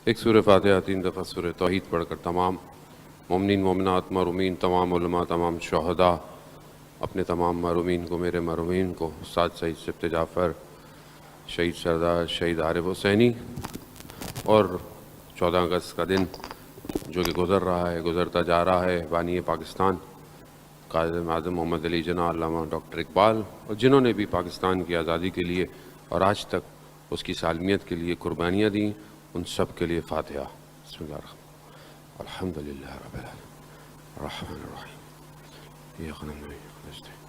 ایک سورہ فاتحہ 3 دفعہ سورہ توحید پڑھ کر تمام مومنین مومنات محرومین تمام علماء تمام شہداء اپنے تمام محرومین کو میرے محرومین کو استاد سعید سبت جعفر شہید سردار شہید عارف حسینی اور 14 اگست کا دن جو کہ گزر رہا ہے گزرتا جا رہا ہے بانی پاکستان قائد اعظم محمد علی جناح علامہ ڈاکٹر اقبال اور جنہوں نے بھی پاکستان کی آزادی کے لیے اور آج تک اس کی سالمیت کے لیے قربانیاں دیں ان سب کے لیے فاتحہ۔ بسم اللہ الرحمن الحمد للہ رب العالمین الرحمن الرحیم ایاک نعبد و ایاک نستعین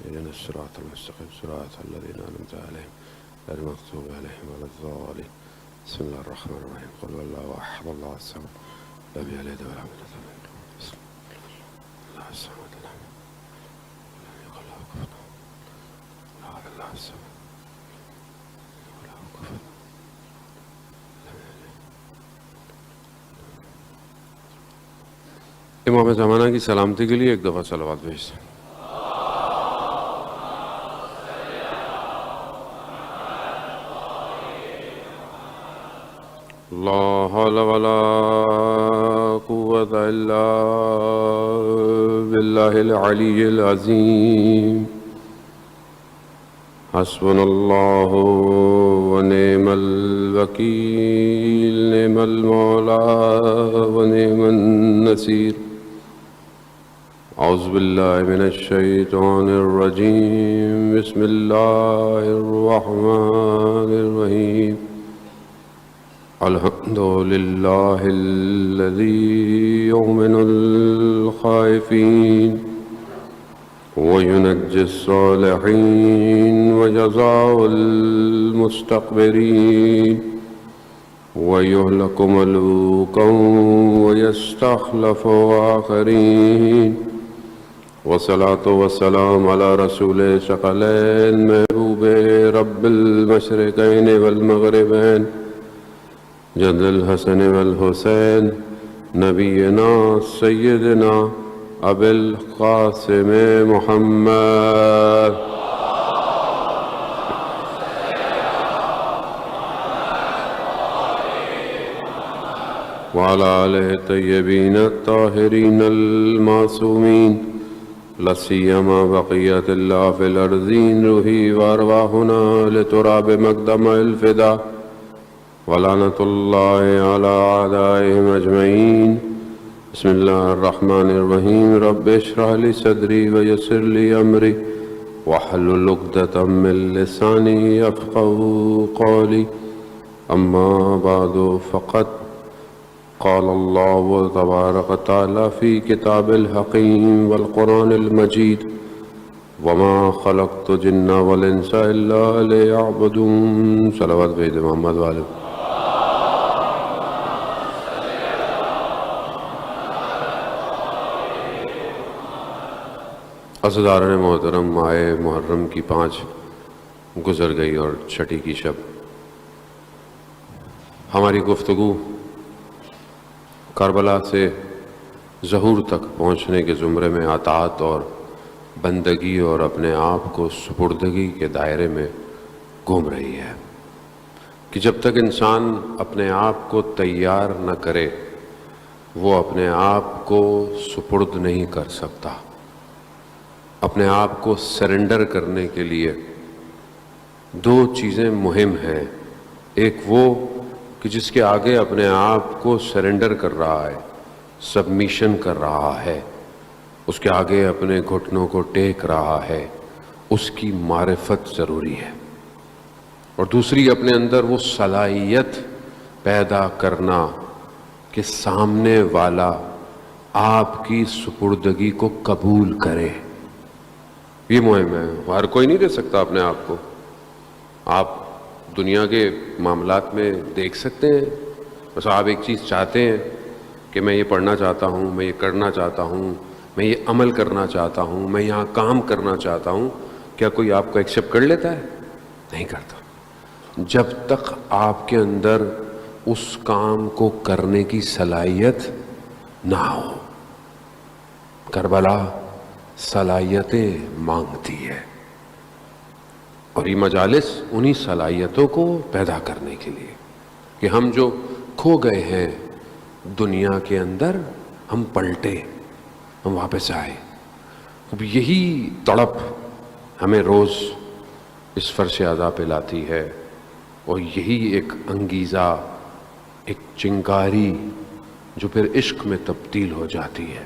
اهدنا الصراط المستقیم صراط الذین انعمت علیہم غیر المغضوب علیہم ولا الضالین بسم اللہ الرحمن الرحیم قل هو الله احد الله الصمد لم یلد ولم یولد ولم یکن له کفوا احد الله الصمد لم یکن له کفوا احد الله الصمد امام زمانہ کی سلامتی کے لیے ایک دفعہ صلوات بھیج دیں۔ لا حول ولا قوة الا باللہ العلی العظیم حسبنا اللہ ونعم الوکیل نعم المولا ونعم النصیر۔ اعوذ باللہ من الشیطان الرجیم بسم اللہ الرحمن الرحیم الحمد للہ الذی یؤمن الخائفین وینجی الصالحین وجزاء المستکبرین ویہلک ملوکا ویستخلف آخرین والصلاة والسلام علی رسول ثقلین محبوب رب المشرقین والمغربین جد الحسن والحسین نبینا سیدنا ابی القاسم محمد وعلى آلہ الطیبین الطاہرین المعصومین لسیما بقیت اللہ فی الارضین روحی وارواحنا لتراب مقدم الفدا ولعنۃ اللہ علی اعدائہم اجمعین۔ بسم اللہ الرحمن الرحیم رب اشرح لی صدری ویسر لی امری واحلل عقدۃ من لسانی یفقہوا قولی اما بعد فقد قال اللہ تبارک تعالی فی کتاب الحکیم والقرآن المجید وما خلقت الجن والانس الا لیعبدون۔ صلوات بھیج محمد والے۔ عزیزان محترم، ماہ محرم کی 5 گزر گئی اور چھٹی کی شب۔ ہماری گفتگو کربلا سے ظہور تک پہنچنے کے زمرے میں اطاعت اور بندگی اور اپنے آپ کو سپردگی کے دائرے میں گھوم رہی ہے کہ جب تک انسان اپنے آپ کو تیار نہ کرے وہ اپنے آپ کو سپرد نہیں کر سکتا۔ اپنے آپ کو سرنڈر کرنے کے لیے 2 چیزیں مہم ہیں، ایک وہ کہ جس کے آگے اپنے آپ کو سرنڈر کر رہا ہے، سبمیشن کر رہا ہے، اس کے آگے اپنے گھٹنوں کو ٹیک رہا ہے، اس کی معرفت ضروری ہے، اور دوسری اپنے اندر وہ صلاحیت پیدا کرنا کہ سامنے والا آپ کی سپردگی کو قبول کرے۔ یہ مہم ہے، ہر کوئی نہیں دے سکتا اپنے آپ کو۔ آپ دنیا کے معاملات میں دیکھ سکتے ہیں، بس آپ ایک چیز چاہتے ہیں کہ میں یہ پڑھنا چاہتا ہوں، میں یہ کرنا چاہتا ہوں، میں یہ عمل کرنا چاہتا ہوں، میں یہاں کام کرنا چاہتا ہوں، کیا کوئی آپ کو ایکسیپٹ کر لیتا ہے؟ نہیں کرتا۔ جب تک آپ کے اندر اس کام کو کرنے کی صلاحیت نہ ہو۔ کربلا صلاحیتیں مانگتی ہے۔ اور یہ مجالس انہی صلاحیتوں کو پیدا کرنے کے لیے کہ ہم جو کھو گئے ہیں دنیا کے اندر ہم پلٹے، ہم واپس آئے. اب یہی تڑپ ہمیں روز اس فرش اعضاء پہ لاتی ہے، اور یہی ایک انگیزہ، ایک چنگاری جو پھر عشق میں تبدیل ہو جاتی ہے.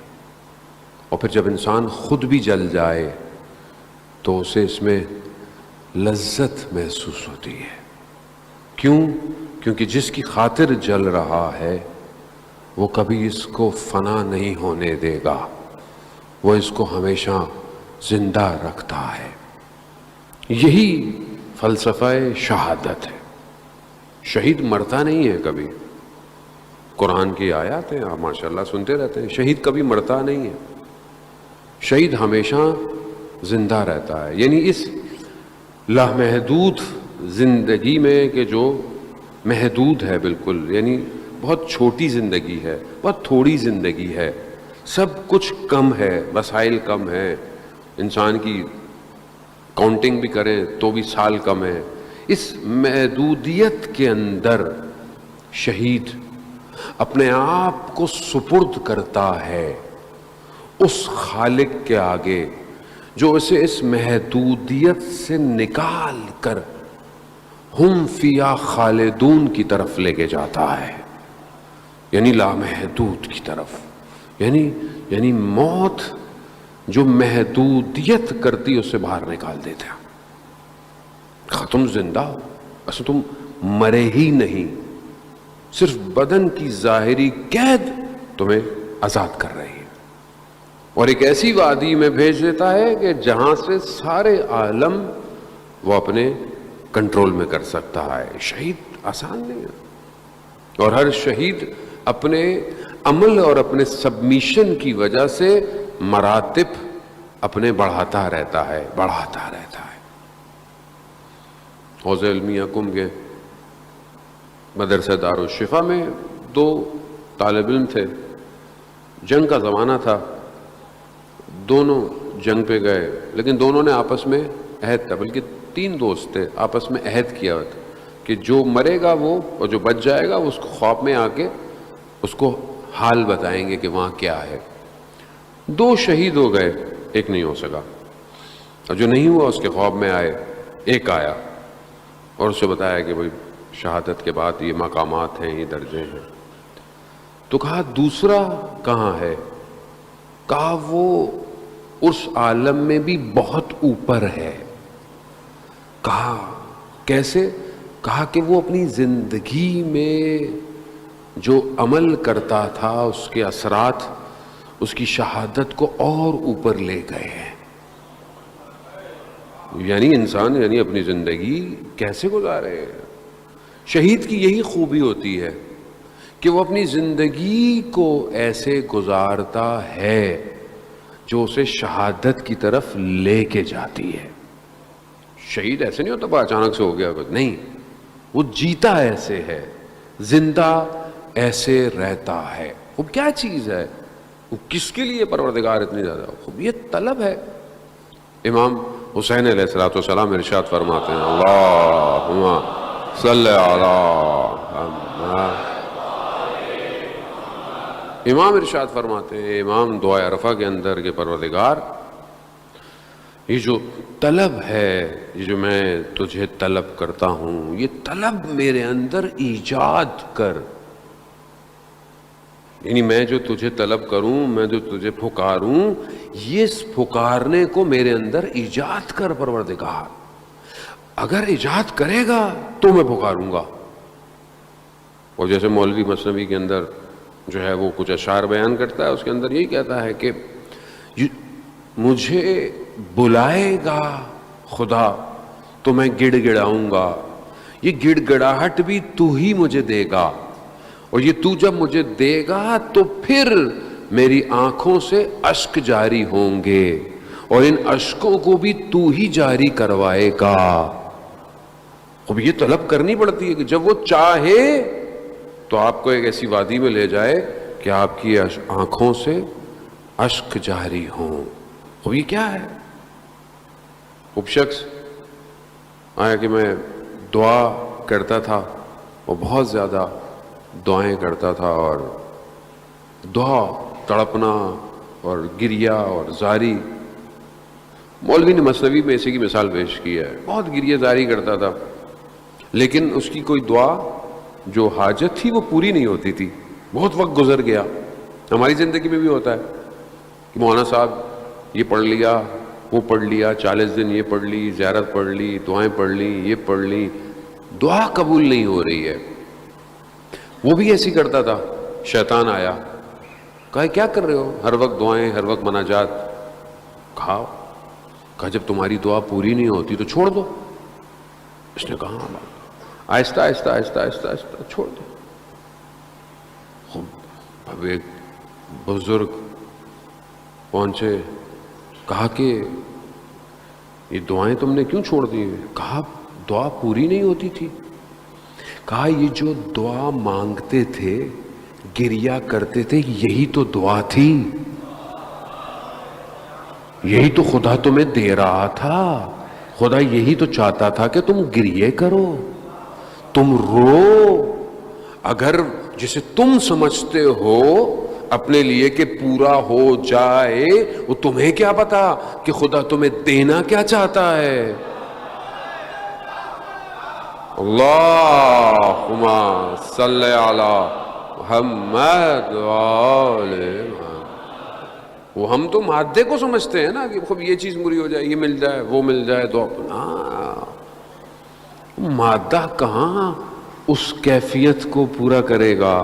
اور پھر جب انسان خود بھی جل جائے تو اسے اس میں لذت محسوس ہوتی ہے. کیوں؟ کیونکہ جس کی خاطر جل رہا ہے وہ کبھی اس کو فنا نہیں ہونے دے گا، وہ اس کو ہمیشہ زندہ رکھتا ہے. یہی فلسفہ شہادت ہے. شہید مرتا نہیں ہے کبھی. قرآن کی آیات ہیں، آپ ماشاءاللہ سنتے رہتے ہیں، شہید کبھی مرتا نہیں ہے، شہید ہمیشہ زندہ رہتا ہے. یعنی اس لامحدود زندگی میں کہ جو محدود ہے بالکل، یعنی بہت چھوٹی زندگی ہے، بہت تھوڑی زندگی ہے، سب کچھ کم ہے، وسائل کم ہے، انسان کی کاؤنٹنگ بھی کریں تو بھی سال کم ہے. اس محدودیت کے اندر شہید اپنے آپ کو سپرد کرتا ہے اس خالق کے آگے جو اسے اس محدودیت سے نکال کر ہم فیا خالدون کی طرف لے کے جاتا ہے، یعنی لامحدود کی طرف. یعنی موت جو محدودیت کرتی اسے باہر نکال دیتا. تم زندہ ہو، اصل تم مرے ہی نہیں، صرف بدن کی ظاہری قید تمہیں آزاد کر رہی ہے، اور ایک ایسی وادی میں بھیج دیتا ہے کہ جہاں سے سارے عالم وہ اپنے کنٹرول میں کر سکتا ہے. شہید آسان نہیں ہے، اور ہر شہید اپنے عمل اور اپنے سبمیشن کی وجہ سے مراتب اپنے بڑھاتا رہتا ہے. حوض علمیہ کم کے مدرسہ دارالشفا میں 2 طالب علم تھے، جنگ کا زمانہ تھا، دونوں جنگ پہ گئے، لیکن دونوں نے آپس میں عہد تھا، بلکہ 3 دوست تھے، آپس میں عہد کیا ہوا تھا کہ جو مرے گا وہ اور جو بچ جائے گا اس کو خواب میں آ کے اس کو حال بتائیں گے کہ وہاں کیا ہے. 2 شہید ہو گئے، ایک نہیں ہو سکا، اور جو نہیں ہوا اس کے خواب میں آئے، ایک آیا اور اسے بتایا کہ بھائی شہادت کے بعد یہ مقامات ہیں، یہ درجے ہیں. تو کہا دوسرا کہاں ہے؟ کہا وہ اس عالم میں بھی بہت اوپر ہے. کہا کیسے؟ کہا کہ وہ اپنی زندگی میں جو عمل کرتا تھا اس کے اثرات اس کی شہادت کو اور اوپر لے گئے ہیں. یعنی انسان اپنی زندگی کیسے گزارے؟ شہید کی یہی خوبی ہوتی ہے کہ وہ اپنی زندگی کو ایسے گزارتا ہے جو اسے شہادت کی طرف لے کے جاتی ہے. شہید ایسے نہیں ہوتا اچانک سے ہو گیا، نہیں، وہ جیتا ایسے ہے، زندہ ایسے رہتا ہے. وہ کیا چیز ہے؟ وہ کس کے لیے پروردگار اتنی زیادہ؟ خوب یہ طلب ہے. امام حسین علیہ السلام ارشاد فرماتے ہیں، اللہم صلی علی محمد. امام ارشاد فرماتے ہیں، امام دعائے عرفہ کے اندر کہ پروردگار یہ جو طلب ہے، یہ جو میں تجھے طلب کرتا ہوں، یہ طلب میرے اندر ایجاد کر. یعنی میں جو تجھے طلب کروں، میں جو تجھے پھکاروں، یہ اس پھکارنے کو میرے اندر ایجاد کر پروردگار. اگر ایجاد کرے گا تو میں پکاروں گا. اور جیسے مولوی مثنوی کے اندر جو ہے وہ کچھ اشعار بیان کرتا ہے، اس کے اندر یہی کہتا ہے کہ مجھے بلائے گا خدا تو میں گڑ گڑاؤں گا، یہ گڑ گڑاہٹ بھی تو ہی مجھے دے گا، اور یہ تو جب مجھے دے گا تو پھر میری آنکھوں سے اشک جاری ہوں گے، اور ان اشکوں کو بھی تو ہی جاری کروائے گا. اب یہ طلب کرنی پڑتی ہے کہ جب وہ چاہے تو آپ کو ایک ایسی وادی میں لے جائے کہ آپ کی آنکھوں سے اشک جاری ہوں. اب یہ کیا ہے؟ اب شخص آیا کہ میں دعا کرتا تھا اور بہت زیادہ دعائیں کرتا تھا، اور دعا تڑپنا اور گریا اور زاری. مولوی نے مثنوی میں اسی کی مثال پیش کی ہے، بہت گریہ زاری کرتا تھا، لیکن اس کی کوئی دعا جو حاجت تھی وہ پوری نہیں ہوتی تھی. بہت وقت گزر گیا. ہماری زندگی میں بھی ہوتا ہے کہ مولانا صاحب یہ پڑھ لیا، وہ پڑھ لیا، 40 دن یہ پڑھ لی، زیارت پڑھ لی، دعائیں پڑھ لی، یہ پڑھ لی، دعا قبول نہیں ہو رہی ہے. وہ بھی ایسی کرتا تھا. شیطان آیا، کہا کیا کر رہے ہو، ہر وقت دعائیں، ہر وقت مناجات. کہا جب تمہاری دعا پوری نہیں ہوتی تو چھوڑ دو. اس نے کہا آہستہ آہستہ آہستہ آہستہ آہستہ چھوڑ دو. اب ایک بزرگ پہنچے، کہا کہ یہ دعائیں تم نے کیوں چھوڑ دی؟ کہا دعا پوری نہیں ہوتی تھی. کہا یہ جو دعا مانگتے تھے، گریہ کرتے تھے، یہی تو دعا تھی، یہی تو خدا تمہیں دے رہا تھا. خدا یہی تو چاہتا تھا کہ تم گریہ کرو، تم رو. اگر جسے تم سمجھتے ہو اپنے لیے کہ پورا ہو جائے، وہ تمہیں کیا پتا کہ خدا تمہیں دینا کیا چاہتا ہے. اللہم صلی علی محمد وہ ہم تو مادے کو سمجھتے ہیں نا کہ خب یہ چیز پوری ہو جائے، یہ مل جائے، وہ مل جائے، تو اپنا مادہ کہاں اس کیفیت کو پورا کرے گا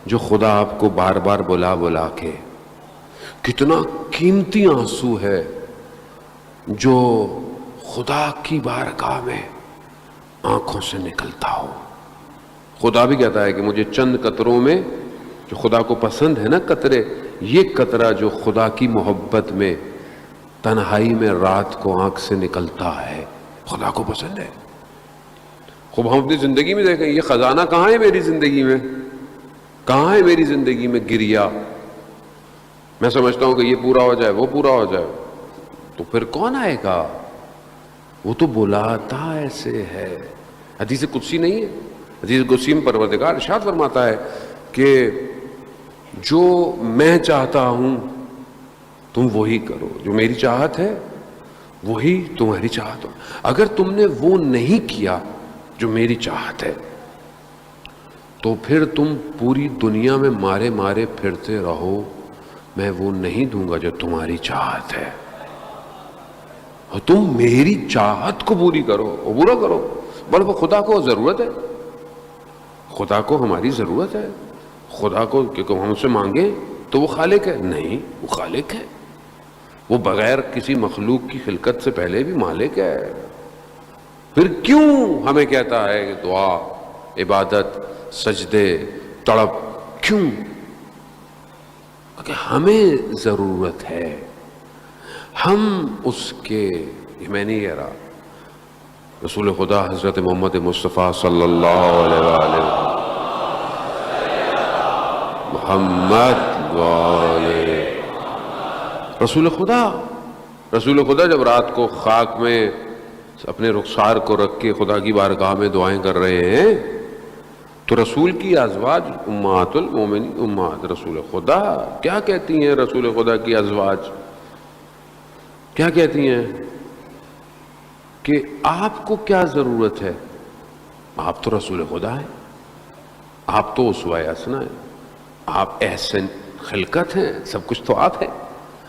جو خدا آپ کو بار بار بلا بلا کے. کتنا قیمتی آنسو ہے جو خدا کی بارگاہ میں آنکھوں سے نکلتا ہو. خدا بھی کہتا ہے کہ مجھے چند قطروں میں جو خدا کو پسند ہے نا قطرے، یہ قطرہ جو خدا کی محبت میں تنہائی میں رات کو آنکھ سے نکلتا ہے، خدا کو پسند ہے. خوب ہم اپنی زندگی میں دیکھیں یہ خزانہ کہاں ہے میری زندگی میں، کہاں ہے میری زندگی میں گریہ. میں سمجھتا ہوں کہ یہ پورا ہو جائے، وہ پورا ہو جائے، تو پھر کون آئے گا؟ وہ تو بلاتا ایسے ہے. حدیث قدسی نہیں ہے؟ حدیث قدسی میں پروردگار ارشاد فرماتا ہے کہ جو میں چاہتا ہوں تم وہی کرو، جو میری چاہت ہے وہی تمہاری چاہت ہو. اگر تم نے وہ نہیں کیا جو میری چاہت ہے تو پھر تم پوری دنیا میں مارے مارے پھرتے رہو، میں وہ نہیں دوں گا جو تمہاری چاہت ہے. اور تم میری چاہت کو پوری کرو، وہ پورا کرو. بلکہ خدا کو ضرورت ہے، خدا کو ہماری ضرورت ہے. خدا کو کہ ہم سے مانگیں تو وہ خالق ہے؟ نہیں، وہ خالق ہے. وہ بغیر کسی مخلوق کی خلقت سے پہلے بھی مالک ہے. پھر کیوں ہمیں کہتا ہے کہ دعا، عبادت، سجدے، تڑپ کیوں؟ کہ ہمیں ضرورت ہے. ہم اس کے، میں نہیں کہہ رہا، رسول خدا حضرت محمد مصطفیٰ صلی اللہ علیہ وآلہ محمد وآلہ رسول خدا جب رات کو خاک میں اپنے رخسار کو رکھ کے خدا کی بارگاہ میں دعائیں کر رہے ہیں تو رسول کی ازواج امہات المومنین، امہات رسول خدا کیا کہتی ہیں؟ رسول خدا کی ازواج کیا کہتی ہیں کہ آپ کو کیا ضرورت ہے؟ آپ تو رسول خدا ہیں، آپ تو اسوہ حسنہ ہیں، آپ احسن خلقت ہیں، سب کچھ تو آپ ہیں.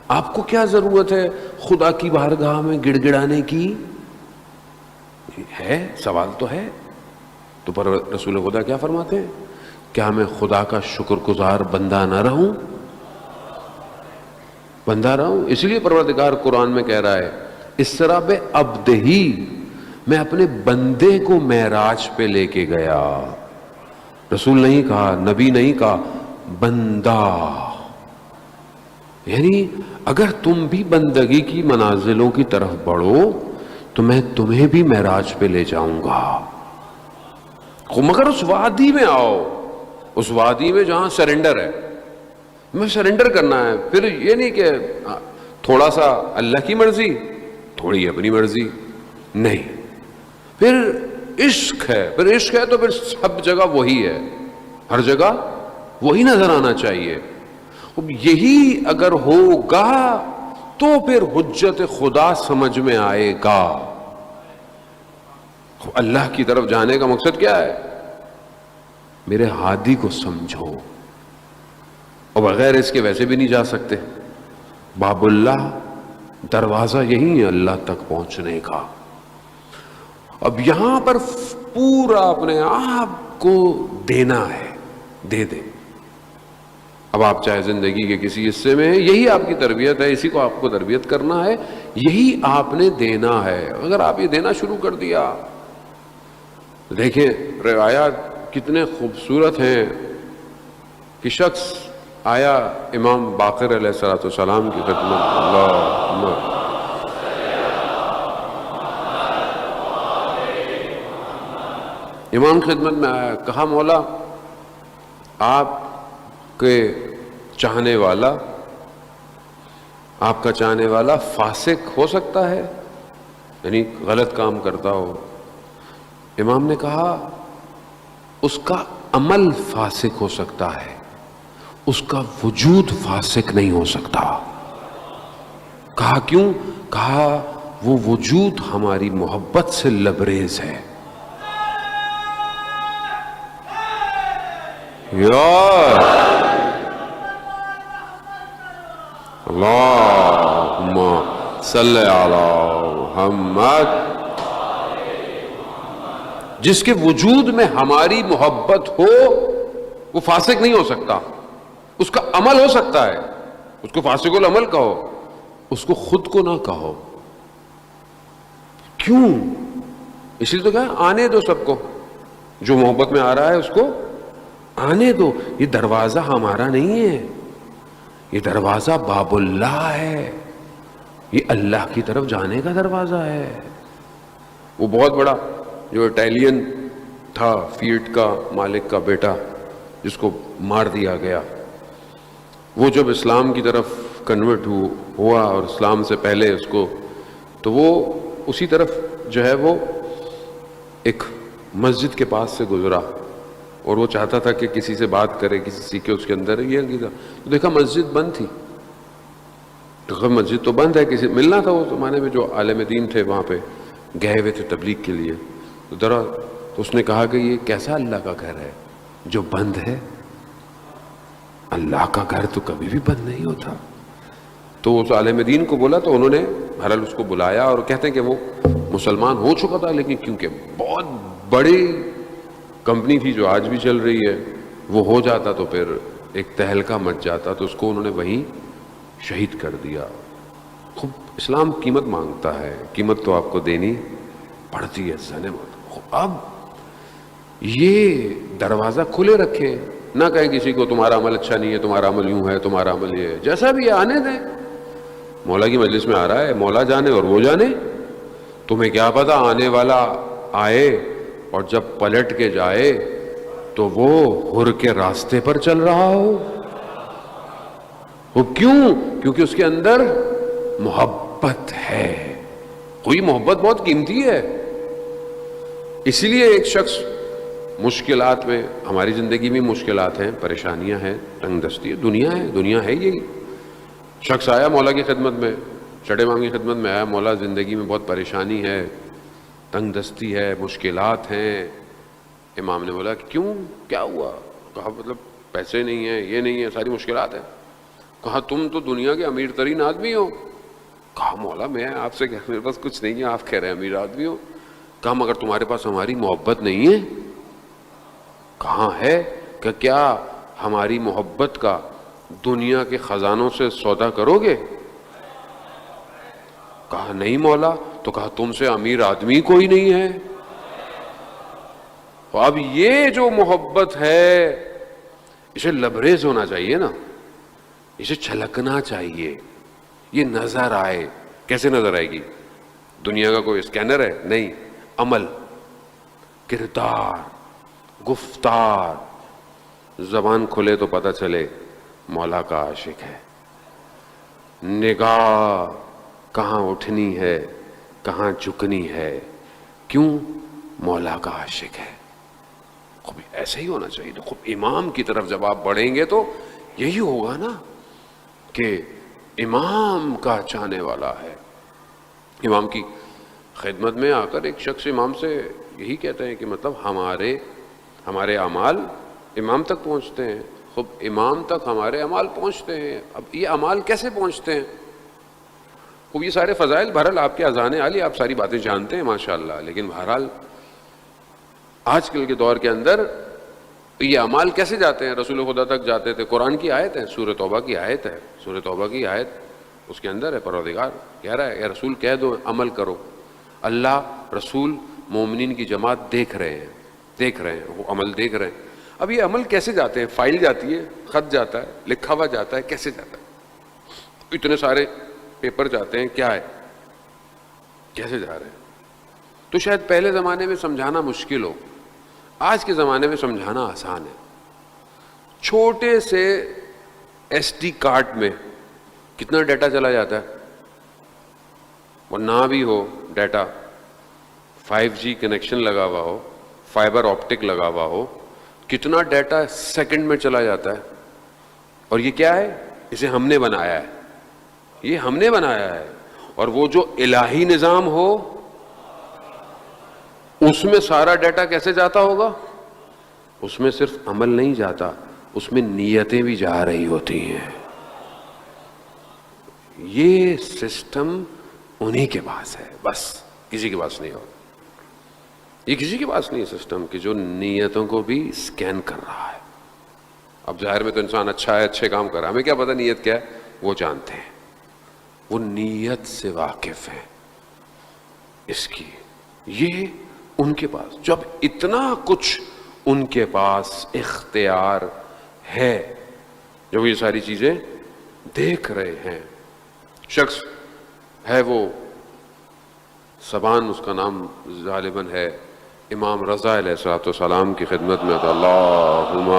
آپ کو کیا ضرورت ہے خدا کی بارگاہ میں گڑ گڑانے کی؟ ہے، سوال تو ہے. تو پر رسول خدا کیا فرماتے ہیں؟ کیا میں خدا کا شکر گزار بندہ نہ رہوں؟ بندہ رہوں. اس لیے پروردگار قرآن میں کہہ رہا ہے اسرا بعبدہ، میں اپنے بندے کو معراج پہ لے کے گیا. رسول نہیں کہا، نبی نہیں کہا، بندہ. یعنی اگر تم بھی بندگی کی منازلوں کی طرف بڑھو تو میں تمہیں بھی معراج پہ لے جاؤں گا. مگر اس وادی میں آؤ، اس وادی میں جہاں سرنڈر ہے. میں سرنڈر کرنا ہے. پھر یہ نہیں کہ تھوڑا سا اللہ کی مرضی، تھوڑی اپنی مرضی. نہیں، پھر عشق ہے، پھر عشق ہے تو پھر سب جگہ وہی ہے، ہر جگہ وہی نظر آنا چاہیے. اب یہی اگر ہوگا تو پھر حجت خدا سمجھ میں آئے گا. اللہ کی طرف جانے کا مقصد کیا ہے؟ میرے ہادی کو سمجھو، اور بغیر اس کے ویسے بھی نہیں جا سکتے. باب اللہ، دروازہ یہی ہے اللہ تک پہنچنے کا. اب یہاں پر پورا اپنے آپ کو دینا ہے، دے دے. اب آپ چاہے زندگی کے کسی حصے میں ہیں، یہی آپ کی تربیت ہے، اسی کو آپ کو تربیت کرنا ہے، یہی آپ نے دینا ہے. اگر آپ یہ دینا شروع کر دیا، دیکھیں روایات کتنے خوبصورت ہیں کہ شخص آیا امام باقر علیہ السلام کی خدمت، اللہ امام خدمت میں آیا، کہا مولا آپ کے چاہنے والا، آپ کا چاہنے والا فاسق ہو سکتا ہے، یعنی غلط کام کرتا ہو. امام نے کہا اس کا عمل فاسق ہو سکتا ہے، اس کا وجود فاسق نہیں ہو سکتا. کہا کیوں؟ کہا وہ وجود ہماری محبت سے لبریز ہے. یار اللہم صلی علی محمد، جس کے وجود میں ہماری محبت ہو وہ فاسق نہیں ہو سکتا. اس کا عمل ہو سکتا ہے، اس کو فاسق العمل کہو، اس کو خود کو نہ کہو. کیوں؟ اس لیے تو کہا آنے دو سب کو، جو محبت میں آ رہا ہے اس کو آنے دو. یہ دروازہ ہمارا نہیں ہے، یہ دروازہ باب اللہ ہے، یہ اللہ کی طرف جانے کا دروازہ ہے. وہ بہت بڑا جو اٹیلین تھا، فیٹ کا مالک کا بیٹا، جس کو مار دیا گیا، وہ جب اسلام کی طرف کنورٹ ہوا، اور اسلام سے پہلے اس کو، تو وہ اسی طرف جو ہے وہ ایک مسجد کے پاس سے گزرا، اور وہ چاہتا تھا کہ کسی سے بات کرے، کسی سیکھے اس کے اندر یہ عقیدہ. تو دیکھا مسجد بند تھی. تو مسجد تو بند ہے، کسی ملنا تھا. وہ زمانے میں جو عالم دین تھے وہاں پہ گئے ہوئے تھے تبلیغ کے لیے. تو اس نے کہا کہ یہ کیسا اللہ کا گھر ہے جو بند ہے؟ اللہ کا گھر تو کبھی بھی بند نہیں ہوتا. تو اس عالم دین کو بولا، تو انہوں نے بہرحال اس کو بلایا، اور کہتے ہیں کہ وہ مسلمان ہو چکا تھا، لیکن کیونکہ بہت بڑی کمپنی تھی جو آج بھی چل رہی ہے، وہ ہو جاتا تو پھر ایک تہلکہ مچ جاتا، تو اس کو انہوں نے وہیں شہید کر دیا. خوب اسلام قیمت مانگتا ہے، قیمت تو آپ کو دینی پڑتی ہے. اب یہ دروازہ کھلے رکھیں، نہ کہیں کسی کو تمہارا عمل اچھا نہیں ہے، تمہارا عمل یوں ہے، تمہارا عمل یہ ہے. جیسا بھی ہے آنے دیں. مولا کی مجلس میں آ رہا ہے، مولا جانے اور وہ جانے. تمہیں کیا پتا آنے والا آئے اور جب پلٹ کے جائے تو وہ حر کے راستے پر چل رہا ہو. وہ کیوں؟ کیونکہ اس کے اندر محبت ہے. کوئی محبت بہت قیمتی ہے. اسی لیے ایک شخص مشکلات میں، ہماری زندگی میں مشکلات ہیں، پریشانیاں ہیں، تنگ دستی ہے، دنیا ہے یہی. شخص آیا مولا کی خدمت میں، چڑے مام کی خدمت میں آیا، مولا زندگی میں بہت پریشانی ہے، تنگ دستی ہے، مشکلات ہیں. امام نے بولا کیوں، کیا ہوا؟ کہا مطلب پیسے نہیں ہیں، یہ نہیں ہے، ساری مشکلات ہیں. کہا تم تو دنیا کے امیر ترین آدمی ہو. کہا مولا میں آپ سے کہہ، میرے پاس کچھ نہیں ہے، آپ کہہ رہے ہیں امیر آدمی ہو. کہا مگر تمہارے پاس ہماری محبت نہیں ہے. کہاں ہے؟ کہ کیا ہماری محبت کا دنیا کے خزانوں سے سودا کرو گے؟ کہا نہیں مولا. تو کہا تم سے امیر آدمی کوئی نہیں ہے. اب یہ جو محبت ہے اسے لبریز ہونا چاہیے نا، اسے چھلکنا چاہیے، یہ نظر آئے. کیسے نظر آئے گی؟ دنیا کا کوئی اسکینر ہے؟ نہیں. عمل، کردار، گفتار. زبان کھلے تو پتہ چلے مولا کا عاشق ہے. نگاہ کہاں اٹھنی ہے، کہاں جھکنی ہے. کیوں؟ مولا کا عاشق ہے. خوب ایسے ہی ہونا چاہیے. تو خوب امام کی طرف جب آپ بڑھیں گے تو یہی ہوگا نا کہ امام کا چاہنے والا ہے. امام کی خدمت میں آ کر ایک شخص امام سے یہی کہتے ہیں کہ مطلب ہمارے اعمال امام تک پہنچتے ہیں. خب امام تک ہمارے اعمال پہنچتے ہیں. اب یہ اعمال کیسے پہنچتے ہیں؟ خوب یہ سارے فضائل بہرحال آپ کے اذان عالی آپ ساری باتیں جانتے ہیں ماشاءاللہ، لیکن بہرحال آج کل کے دور کے اندر یہ اعمال کیسے جاتے ہیں؟ رسول خدا تک جاتے تھے. قرآن کی آیت ہے، سورہ توبہ کی آیت ہے. سورہ توبہ کی آیت اس کے اندر ہے پروردگار کہہ رہا ہے یا رسول کہہ دو عمل کرو. اللہ رسول مومنین کی جماعت دیکھ رہے ہیں وہ عمل دیکھ رہے ہیں. اب یہ عمل کیسے جاتے ہیں؟ فائل جاتی ہے، خط جاتا ہے، لکھا ہوا جاتا ہے، کیسے جاتا ہے؟ اتنے سارے پیپر جاتے ہیں، کیا ہے، کیسے جا رہے ہیں؟ تو شاید پہلے زمانے میں سمجھانا مشکل ہو، آج کے زمانے میں سمجھانا آسان ہے. چھوٹے سے ایس ڈی کارڈ میں کتنا ڈیٹا چلا جاتا ہے، اور نہ بھی ہو ڈیٹا، 5G کنیکشن لگا ہوا ہو، فائبر آپٹک لگا ہوا ہو، کتنا ڈیٹا سیکنڈ میں چلا جاتا ہے. اور یہ کیا ہے؟ اسے ہم نے بنایا ہے، یہ ہم نے بنایا ہے. اور وہ جو الہی نظام ہو اس میں سارا ڈیٹا کیسے جاتا ہوگا؟ اس میں صرف عمل نہیں جاتا، اس میں نیتیں بھی جا رہی ہوتی ہیں. یہ سسٹم انہی کے پاس ہے، بس کسی کے پاس نہیں ہو. یہ کسی کے پاس نہیں ہے سسٹم کہ جو نیتوں کو بھی سکین کر رہا ہے. اب ظاہر میں تو انسان اچھا ہے، اچھے کام کر رہا ہے، ہمیں کیا پتہ نیت کیا ہے؟ وہ جانتے ہیں، وہ نیت سے واقف ہیں اس کی. یہ ان کے پاس جب اتنا کچھ ان کے پاس اختیار ہے، جب یہ ساری چیزیں دیکھ رہے ہیں. شخص ہے وہ زبان اس کا نام غالباً ہے امام رضا علیہ الصلوۃ والسلام کی خدمت میں تو اللہم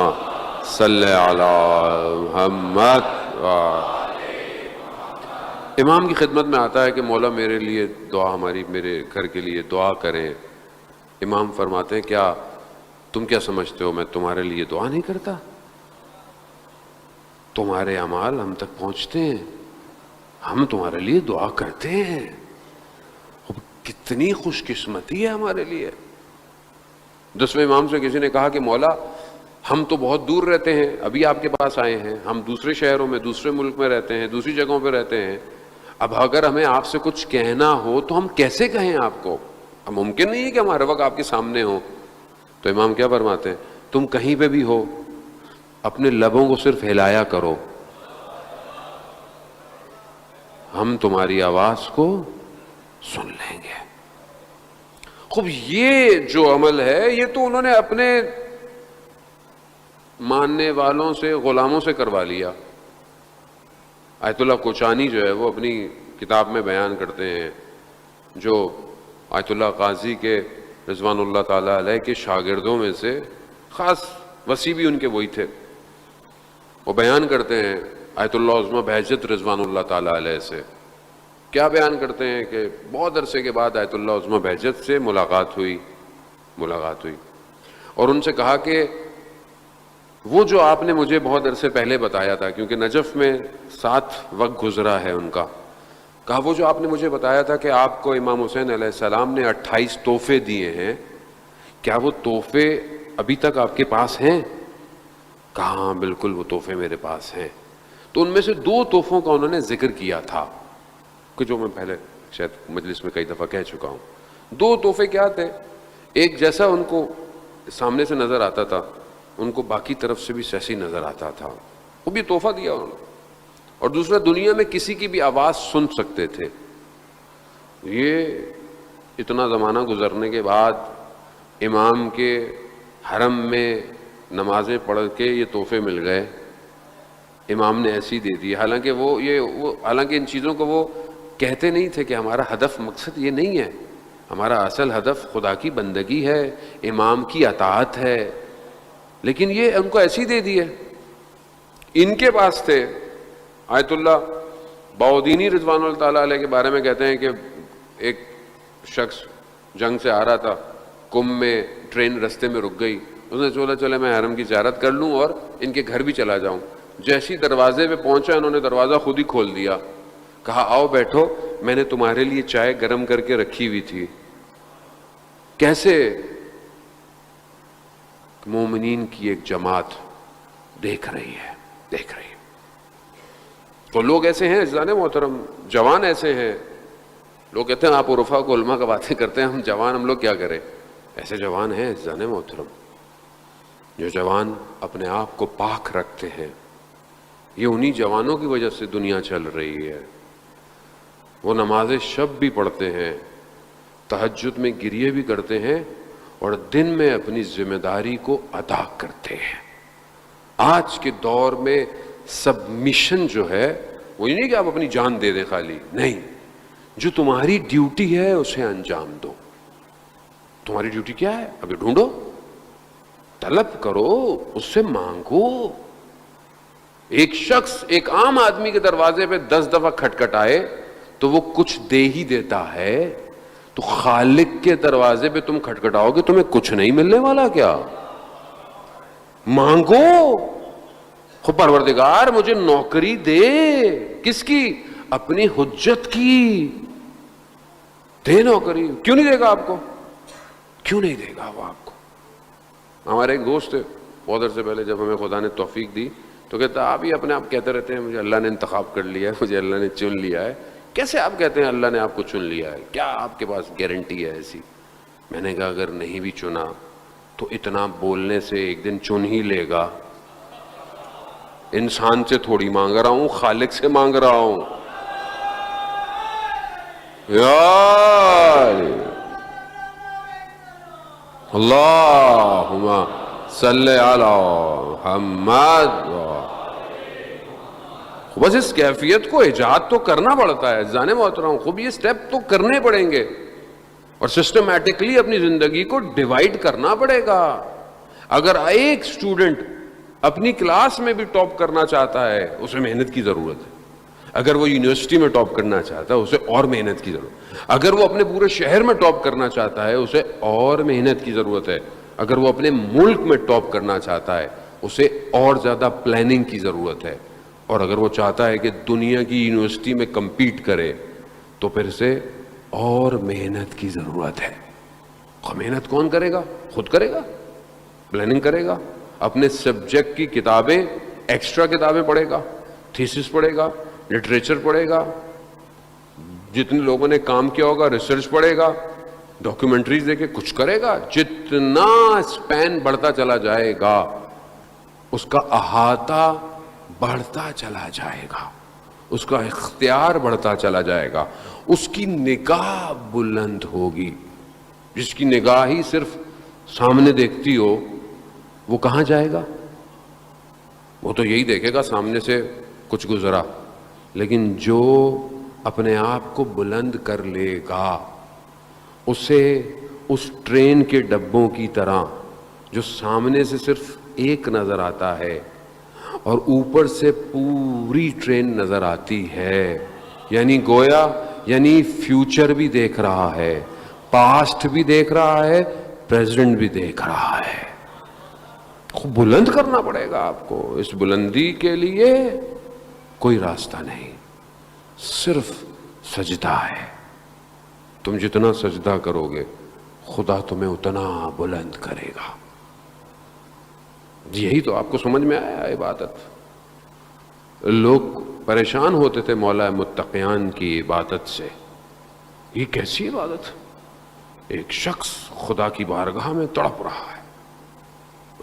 صلی علی محمد. امام کی خدمت میں آتا ہے کہ مولا میرے لیے دعا، میرے گھر کے لیے دعا کریں. امام فرماتے ہیں کیا تم کیا سمجھتے ہو میں تمہارے لیے دعا نہیں کرتا؟ تمہارے اعمال ہم تک پہنچتے ہیں، ہم تمہارے لیے دعا کرتے ہیں. کتنی خوش قسمتی ہے ہمارے لیے. 10ویں امام سے کسی نے کہا کہ مولا ہم تو بہت دور رہتے ہیں، ابھی آپ کے پاس آئے ہیں، ہم دوسرے شہروں میں، دوسرے ملک میں رہتے ہیں، دوسری جگہوں پہ رہتے ہیں، اب اگر ہمیں آپ سے کچھ کہنا ہو تو ہم کیسے کہیں آپ کو؟ اب ممکن نہیں ہے کہ ہم ہر وقت آپ کے سامنے ہوں. تو امام کیا فرماتے ہیں؟ تم کہیں پہ بھی ہو اپنے لبوں کو صرف ہلایا کرو، ہم تمہاری آواز کو سن لیں گے. خوب یہ جو عمل ہے یہ تو انہوں نے اپنے ماننے والوں سے، غلاموں سے کروا لیا. آیت اللہ کوچانی جو ہے وہ اپنی کتاب میں بیان کرتے ہیں، جو آیت اللہ قاضی کے رضوان اللہ تعالیٰ علیہ کے شاگردوں میں سے خاص وصی بھی ان کے وہی تھے. وہ بیان کرتے ہیں آیت اللہ عظمہ بہجت رضوان اللہ تعالیٰ علیہ سے. کیا بیان کرتے ہیں کہ بہت عرصے کے بعد آیت اللہ عظمہ بہجت سے ملاقات ہوئی اور ان سے کہا کہ وہ جو آپ نے مجھے بہت عرصے پہلے بتایا تھا، کیونکہ نجف میں 7 وقت گزرا ہے ان کا، کہا وہ جو آپ نے مجھے بتایا تھا کہ آپ کو امام حسین علیہ السلام نے 28 تحفے دیے ہیں، کیا وہ تحفے ابھی تک آپ کے پاس ہیں؟ کہا ہاں بالکل وہ تحفے میرے پاس ہیں. تو ان میں سے 2 تحفوں کا انہوں نے ذکر کیا تھا کہ جو میں پہلے شاید مجلس میں کئی دفعہ کہہ چکا ہوں. 2 تحفے کیا تھے؟ ایک جیسا ان کو سامنے سے نظر آتا تھا، ان کو باقی طرف سے بھی ایسی نظر آتا تھا، وہ بھی تحفہ دیا انہوں نے. اور دوسرا دنیا میں کسی کی بھی آواز سن سکتے تھے. یہ اتنا زمانہ گزرنے کے بعد امام کے حرم میں نمازیں پڑھ کے یہ تحفے مل گئے، امام نے ایسی دے دی. حالانکہ حالانکہ ان چیزوں کو وہ کہتے نہیں تھے کہ ہمارا ہدف مقصد یہ نہیں ہے، ہمارا اصل ہدف خدا کی بندگی ہے، امام کی اطاعت ہے. لیکن یہ ان کو ایسی دے دی ہے. ان کے پاس تھے. آیت اللہ باؤدینی رضوان اللہ تعالیٰ علیہ کے بارے میں کہتے ہیں کہ ایک شخص جنگ سے آ رہا تھا کم میں ٹرین رستے میں رک گئی، اس نے سوچا چلے میں حرم کی زیارت کر لوں اور ان کے گھر بھی چلا جاؤں. جیسی دروازے پہ پہنچا انہوں نے دروازہ خود ہی کھول دیا، کہا آؤ بیٹھو، میں نے تمہارے لیے چائے گرم کر کے رکھی ہوئی تھی. کیسے مومنین کی ایک جماعت دیکھ رہی ہے. تو لوگ ایسے ہیں عزیزان محترم، جوان ایسے ہیں. لوگ کہتے ہیں آپ عرفا کو علماء کا باتیں کرتے ہیں، ہم جوان ہم لوگ کیا کریں. ایسے جوان ہیں عزیزان محترم، جو جوان اپنے آپ کو پاک رکھتے ہیں. یہ انہی جوانوں کی وجہ سے دنیا چل رہی ہے. وہ نماز شب بھی پڑھتے ہیں، تہجد میں گریے بھی کرتے ہیں، اور دن میں اپنی ذمہ داری کو ادا کرتے ہیں. آج کے دور میں سبمیشن جو ہے وہ یہ نہیں کہ آپ اپنی جان دے دیں خالی، نہیں، جو تمہاری ڈیوٹی ہے اسے انجام دو. تمہاری ڈیوٹی کیا ہے؟ ابھی ڈھونڈو، طلب کرو، اس سے مانگو. ایک شخص ایک عام آدمی کے دروازے پہ 10 دفعہ کھٹکھٹائے تو وہ کچھ دے ہی دیتا ہے. تو خالق کے دروازے پہ تم کھٹکھٹاؤ گے تمہیں کچھ نہیں ملنے والا کیا؟ مانگو، خود پروردگار مجھے نوکری دے. کس کی؟ اپنی حجت کی. دے نوکری. کیوں نہیں دے گا آپ کو؟ کیوں نہیں دے گا وہ آپ کو؟ ہمارے ایک دوست تھے بہت عرصے پہلے، جب ہمیں خدا نے توفیق دی تو کہتا آپ ہی اپنے آپ کہتے رہتے ہیں مجھے اللہ نے انتخاب کر لیا ہے، مجھے اللہ نے چن لیا ہے. کیسے آپ کہتے ہیں اللہ نے آپ کو چن لیا ہے؟ کیا آپ کے پاس گارنٹی ہے ایسی؟ میں نے کہا اگر نہیں بھی چنا تو اتنا بولنے سے ایک دن چن ہی لے گا. انسان سے تھوڑی مانگ رہا ہوں، خالق سے مانگ رہا ہوں. اللہم صلی علی محمد. بس اس کیفیت کو ایجاد تو کرنا پڑتا ہے عزیزان محترم. خوب یہ سٹیپ تو کرنے پڑیں گے اور سسٹمیٹکلی اپنی زندگی کو ڈیوائیڈ کرنا پڑے گا. اگر ایک اسٹوڈنٹ اپنی کلاس میں بھی ٹاپ کرنا چاہتا ہے اسے محنت کی ضرورت ہے. اگر وہ یونیورسٹی میں ٹاپ کرنا چاہتا ہے اسے اور محنت کی ضرورت ہے. اگر وہ اپنے پورے شہر میں ٹاپ کرنا چاہتا ہے اسے اور محنت کی ضرورت ہے. اگر وہ اپنے ملک میں ٹاپ کرنا چاہتا ہے اسے اور زیادہ پلاننگ کی ضرورت ہے. اور اگر وہ چاہتا ہے کہ دنیا کی یونیورسٹی میں کمپیٹ کرے تو پھر سے اور محنت کی ضرورت ہے. محنت کون کرے گا؟ خود کرے گا، پلاننگ کرے گا، اپنے سبجیکٹ کی کتابیں، ایکسٹرا کتابیں پڑھے گا، تھیسس پڑھے گا، لٹریچر پڑھے گا، جتنے لوگوں نے کام کیا ہوگا ریسرچ پڑھے گا، ڈاکیومنٹریز دیکھے، کچھ کرے گا. جتنا اسپین بڑھتا چلا جائے گا اس کا احاطہ بڑھتا چلا جائے گا، اس کا اختیار بڑھتا چلا جائے گا، اس کی نگاہ بلند ہوگی. جس کی نگاہ ہی صرف سامنے دیکھتی ہو وہ کہاں جائے گا؟ وہ تو یہی دیکھے گا سامنے سے کچھ گزرا. لیکن جو اپنے آپ کو بلند کر لے گا اسے اس ٹرین کے ڈبوں کی طرح جو سامنے سے صرف ایک نظر آتا ہے اور اوپر سے پوری ٹرین نظر آتی ہے، یعنی گویا فیوچر بھی دیکھ رہا ہے، پاسٹ بھی دیکھ رہا ہے، پریزنٹ بھی دیکھ رہا ہے. خوب بلند کرنا پڑے گا آپ کو. اس بلندی کے لیے کوئی راستہ نہیں، صرف سجدہ ہے. تم جتنا سجدہ کرو گے خدا تمہیں اتنا بلند کرے گا. یہی تو آپ کو سمجھ میں آیا عبادت. لوگ پریشان ہوتے تھے مولا متقیان کی عبادت سے. یہ کیسی عبادت؟ ایک شخص خدا کی بارگاہ میں تڑپ رہا ہے.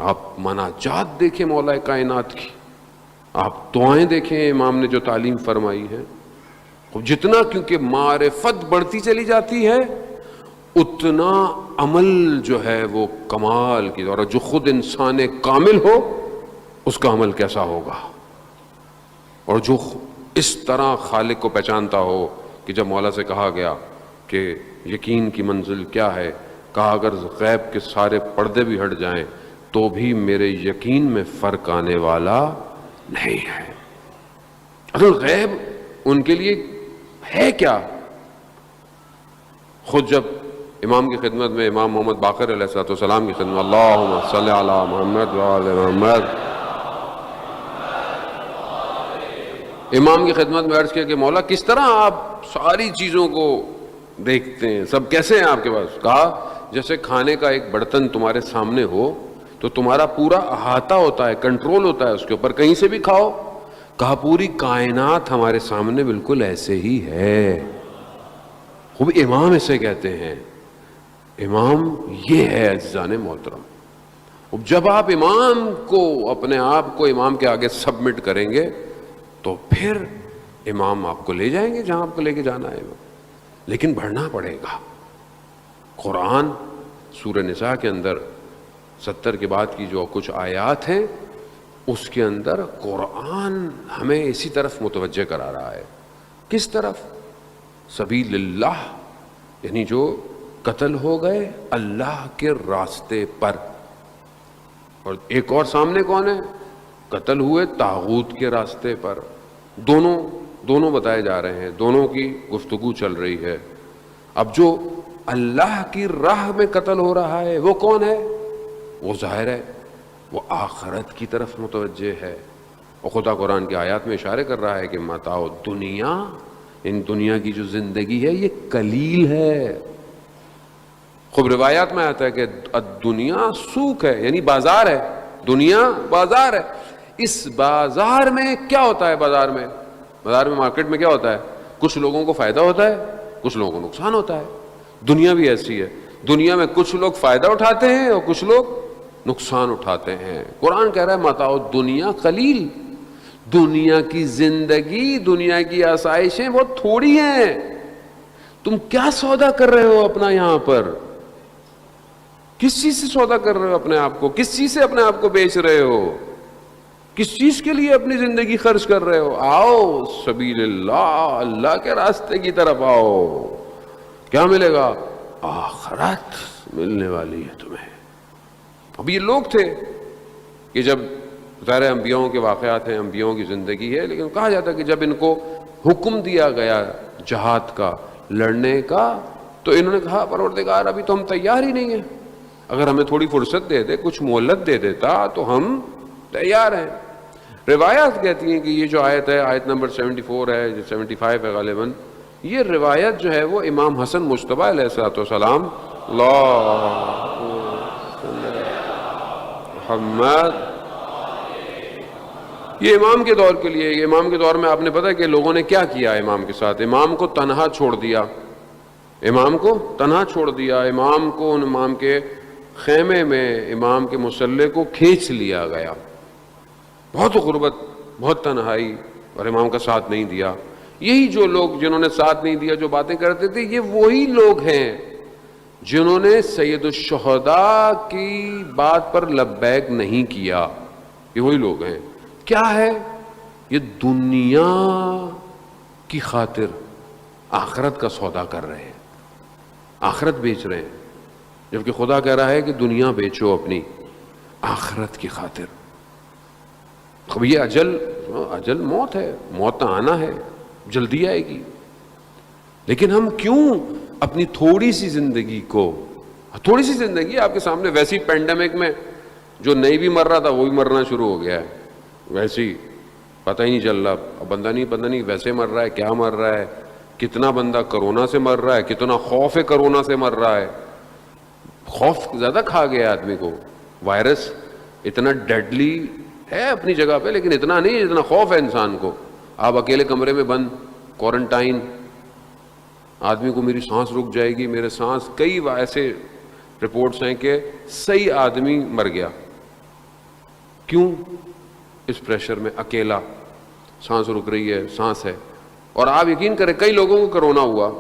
آپ مناجات دیکھیں مولا کائنات کی، آپ دعائیں دیکھیں امام نے جو تعلیم فرمائی ہے. جتنا کیونکہ معرفت بڑھتی چلی جاتی ہے اتنا عمل جو ہے وہ کمال کی. اور جو خود انسان کامل ہو اس کا عمل کیسا ہوگا، اور جو اس طرح خالق کو پہچانتا ہو کہ جب مولا سے کہا گیا کہ یقین کی منزل کیا ہے، کہا اگر غیب کے سارے پردے بھی ہٹ جائیں تو بھی میرے یقین میں فرق آنے والا نہیں ہے. اصل غیب ان کے لیے ہے کیا؟ خود جب امام کی خدمت میں امام محمد باقر علیہ السلام کی خدمت اللہم صلی علی محمد وعلی محمد. امام کی خدمت میں عرض کیا کہ مولا کس طرح آپ ساری چیزوں کو دیکھتے ہیں, سب کیسے ہیں آپ کے پاس؟ کہا جیسے کھانے کا ایک برتن تمہارے سامنے ہو تو تمہارا پورا احاطہ ہوتا ہے, کنٹرول ہوتا ہے اس کے اوپر, کہیں سے بھی کھاؤ. کہا پوری کائنات ہمارے سامنے بالکل ایسے ہی ہے. خوب امام اسے کہتے ہیں, امام یہ ہے عزیزان محترم. جب آپ امام کو, اپنے آپ کو امام کے آگے سبمٹ کریں گے تو پھر امام آپ کو لے جائیں گے جہاں آپ کو لے کے جانا ہے. لیکن بڑھنا پڑے گا. قرآن سورہ نساء کے اندر 70 کے بعد کی جو کچھ آیات ہیں اس کے اندر قرآن ہمیں اسی طرف متوجہ کرا رہا ہے. کس طرف؟ سبیل اللہ, یعنی جو قتل ہو گئے اللہ کے راستے پر. اور ایک اور سامنے کون ہے؟ قتل ہوئے طاغوت کے راستے پر. دونوں بتائے جا رہے ہیں, دونوں کی گفتگو چل رہی ہے. اب جو اللہ کی راہ میں قتل ہو رہا ہے وہ کون ہے؟ وہ ظاہر ہے وہ آخرت کی طرف متوجہ ہے. اور خدا قرآن کی آیات میں اشارے کر رہا ہے کہ متاع دنیا, ان دنیا کی جو زندگی ہے یہ قلیل ہے. خوب روایات میں آتا ہے کہ دنیا سوق ہے, یعنی بازار ہے. دنیا بازار ہے. اس بازار میں کیا ہوتا ہے؟ بازار میں مارکیٹ میں کیا ہوتا ہے؟ کچھ لوگوں کو فائدہ ہوتا ہے, کچھ لوگوں کو نقصان ہوتا ہے. دنیا بھی ایسی ہے. دنیا میں کچھ لوگ فائدہ اٹھاتے ہیں اور کچھ لوگ نقصان اٹھاتے ہیں. قرآن کہہ رہا ہے متاع دنیا قلیل. دنیا کی زندگی, دنیا کی آسائشیں بہت تھوڑی ہیں. تم کیا سودا کر رہے ہو اپنا یہاں پر؟ کس چیز سے سودا کر رہے ہو اپنے آپ کو؟ کس چیز سے اپنے آپ کو بیچ رہے ہو؟ کس چیز کے لیے اپنی زندگی خرچ کر رہے ہو؟ آؤ سبیل اللہ, اللہ کے راستے کی طرف آؤ. کیا ملے گا؟ آخرت ملنے والی ہے تمہیں. اب یہ لوگ تھے کہ جب ظاہر انبیاؤں کے واقعات ہیں, انبیاؤں کی زندگی ہے, لیکن کہا جاتا ہے کہ جب ان کو حکم دیا گیا جہاد کا, لڑنے کا, تو انہوں نے کہا پروردگار ابھی تو ہم تیار ہی نہیں ہیں, اگر ہمیں تھوڑی فرصت دے دے, کچھ مہلت دے دیتا تو ہم تیار ہیں. روایات کہتی ہیں کہ یہ جو آیت ہے, آیت نمبر 74 ہے, جو 75 ہے غالباً, یہ روایت جو ہے وہ امام حسن مجتبیٰ علیہ السلام محمد, یہ امام کے دور کے لیے, یہ امام کے دور میں آپ نے پتہ ہے کہ لوگوں نے کیا کیا امام کے ساتھ؟ امام کو تنہا چھوڑ دیا, امام کو تنہا چھوڑ دیا. امام کو امام کے خیمے میں امام کے مصلے کو کھینچ لیا گیا. بہت غربت, بہت تنہائی, اور امام کا ساتھ نہیں دیا. یہی جو لوگ جنہوں نے ساتھ نہیں دیا, جو باتیں کرتے تھے, یہ وہی لوگ ہیں جنہوں نے سید الشہداء کی بات پر لبیک نہیں کیا. یہ وہی لوگ ہیں. کیا ہے یہ؟ دنیا کی خاطر آخرت کا سودا کر رہے ہیں, آخرت بیچ رہے ہیں, جبکہ خدا کہہ رہا ہے کہ دنیا بیچو اپنی آخرت کی خاطر. اب یہ اجل موت ہے, موت آنا ہے, جلدی آئے گی. لیکن ہم کیوں اپنی تھوڑی سی زندگی کو, تھوڑی سی زندگی آپ کے سامنے, ویسی پینڈیمک میں جو نہیں بھی مر رہا تھا وہ بھی مرنا شروع ہو گیا ہے, ویسی پتہ ہی نہیں چل رہا. اب پتہ نہیں ویسے مر رہا ہے, کیا مر رہا ہے, کتنا بندہ کرونا سے مر رہا ہے, کتنا خوف ہے کرونا سے مر رہا ہے. خوف زیادہ کھا گیا آدمی کو. وائرس اتنا ڈیڈلی ہے اپنی جگہ پہ, لیکن اتنا نہیں جتنا خوف ہے انسان کو. آپ اکیلے کمرے میں بند, کوارنٹائن, آدمی کو میری سانس رک جائے گی, میرے سانس, کئی ایسے رپورٹس ہیں کہ صحیح آدمی مر گیا. کیوں؟ اس پریشر میں, اکیلا, سانس رک رہی ہے, سانس ہے. اور آپ یقین کریں کئی لوگوں کو کرونا ہوا.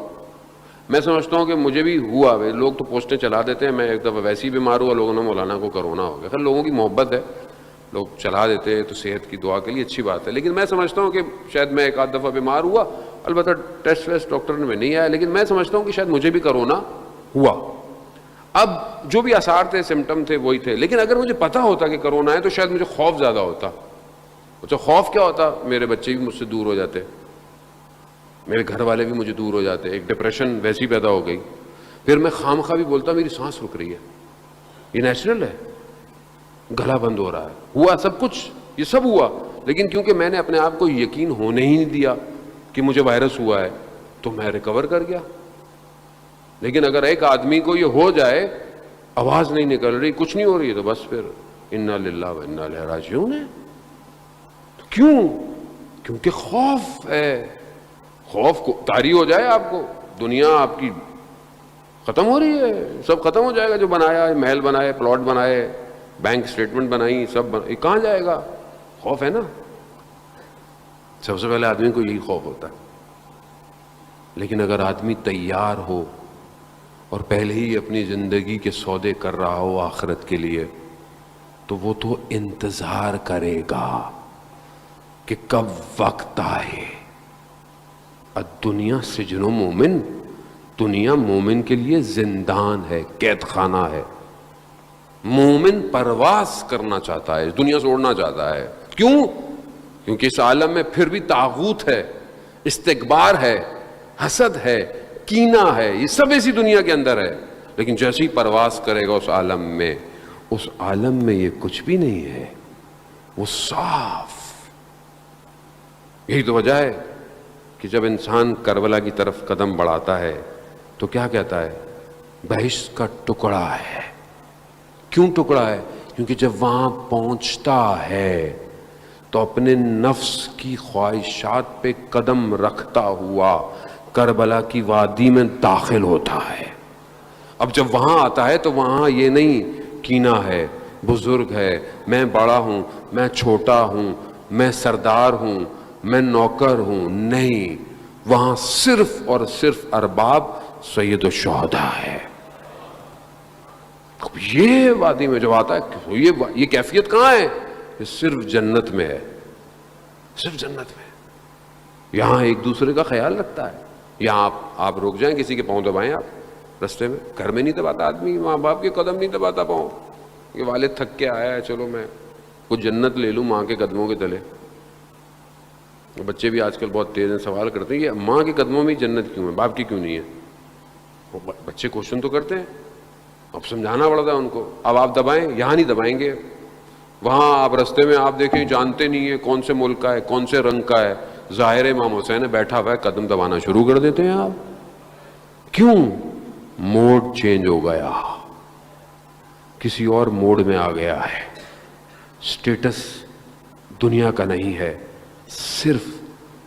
میں سمجھتا ہوں کہ مجھے بھی ہوا. لوگ تو پوسٹیں چلا دیتے ہیں, میں ایک دفعہ ویسے ہی بیمار ہوا, لوگوں نے مولانا کو کرونا ہو گیا. خیر لوگوں کی محبت ہے, لوگ چلا دیتے ہیں تو صحت کی دعا کے لیے اچھی بات ہے. لیکن میں سمجھتا ہوں کہ شاید میں ایک آدھ دفعہ بیمار ہوا, البتہ ٹیسٹ ویسٹ ڈاکٹر میں نہیں آیا, لیکن میں سمجھتا ہوں کہ شاید مجھے بھی کرونا ہوا. اب جو بھی آثار تھے, سمٹم تھے, وہی تھے. لیکن اگر مجھے پتہ ہوتا کہ کرونا ہے تو شاید مجھے خوف زیادہ ہوتا. اچھا خوف کیا ہوتا؟ میرے بچے بھی مجھ سے دور ہو جاتے, میرے گھر والے بھی مجھے دور ہو جاتے, ایک ڈپریشن ویسی پیدا ہو گئی. پھر میں خامخواہ بھی بولتا میری سانس رک رہی ہے، یہ نیچرل ہے، گلا بند ہو رہا ہے، ہوا سب کچھ، یہ سب ہوا، لیکن کیونکہ میں نے اپنے آپ کو یقین ہونے ہی نہیں دیا کہ مجھے وائرس ہوا ہے تو میں ریکور کر گیا۔ لیکن اگر ایک آدمی کو یہ ہو جائے، آواز نہیں نکل رہی، کچھ نہیں ہو رہی ہے، تو بس پھر انا للہ و انا الیہ راجعون ہے۔ کیوں؟ کیونکہ خوف ہے، خوف کو طاری ہو جائے، آپ کو دنیا آپ کی ختم ہو رہی ہے، سب ختم ہو جائے گا، جو بنایا ہے، محل بنائے، پلاٹ بنائے، بینک سٹیٹمنٹ بنائی، سب یہ کہاں جائے گا؟ خوف ہے نا۔ سب سے پہلے آدمی کو یہی خوف ہوتا ہے۔ لیکن اگر آدمی تیار ہو اور پہلے ہی اپنی زندگی کے سودے کر رہا ہو آخرت کے لیے، تو وہ تو انتظار کرے گا کہ کب وقت آئے۔ الدنیا سجن مومن، دنیا مومن کے لیے زندان ہے، قید خانہ ہے۔ مومن پرواز کرنا چاہتا ہے، اس دنیا سے اڑنا چاہتا ہے۔ کیوں؟ کیونکہ اس عالم میں پھر بھی طاغوت ہے، استکبار ہے، حسد ہے، کینہ ہے، یہ سب ایسی دنیا کے اندر ہے۔ لیکن جیسے ہی پرواز کرے گا اس عالم میں، اس عالم میں یہ کچھ بھی نہیں ہے، وہ صاف۔ یہی تو وجہ ہے کہ جب انسان کربلا کی طرف قدم بڑھاتا ہے تو کیا کہتا ہے؟ بہشت کا ٹکڑا ہے۔ کیوں ٹکڑا ہے؟ کیونکہ جب وہاں پہنچتا ہے تو اپنے نفس کی خواہشات پہ قدم رکھتا ہوا کربلا کی وادی میں داخل ہوتا ہے۔ اب جب وہاں آتا ہے تو وہاں یہ نہیں کینہ ہے، بزرگ ہے، میں بڑا ہوں، میں چھوٹا ہوں، میں سردار ہوں، میں نوکر ہوں، نہیں، وہاں صرف اور صرف ارباب سید الشہداء ہے۔ یہ وادی میں جب آتا ہے، یہ کیفیت کہاں ہے؟ یہ صرف جنت میں ہے، صرف جنت میں۔ یہاں ایک دوسرے کا خیال رکھتا ہے۔ یہاں آپ رک جائیں، کسی کے پاؤں دبائیں آپ رستے میں، گھر میں نہیں دباتا آدمی، ماں باپ کے قدم نہیں دباتا پاؤں، کہ والد تھک کے آیا ہے، چلو میں کچھ جنت لے لوں ماں کے قدموں کے تلے۔ بچے بھی آج کل بہت تیز ہیں، سوال کرتے ہیں یہ ماں کے قدموں میں جنت کیوں ہے، باپ کی کیوں نہیں ہے؟ بچے کوشچن تو کرتے ہیں، اب سمجھانا پڑتا ہے ان کو۔ اب آپ دبائیں، یہاں نہیں دبائیں گے، وہاں آپ رستے میں آپ دیکھیں جانتے نہیں ہے کون سے ملک کا ہے، کون سے رنگ کا ہے، ظاہر امام حسین ہے بیٹھا ہوا ہے، قدم دبانا شروع کر دیتے ہیں آپ۔ کیوں؟ موڈ چینج ہو گیا، کسی اور موڈ میں آ گیا ہے۔ سٹیٹس دنیا کا نہیں ہے، صرف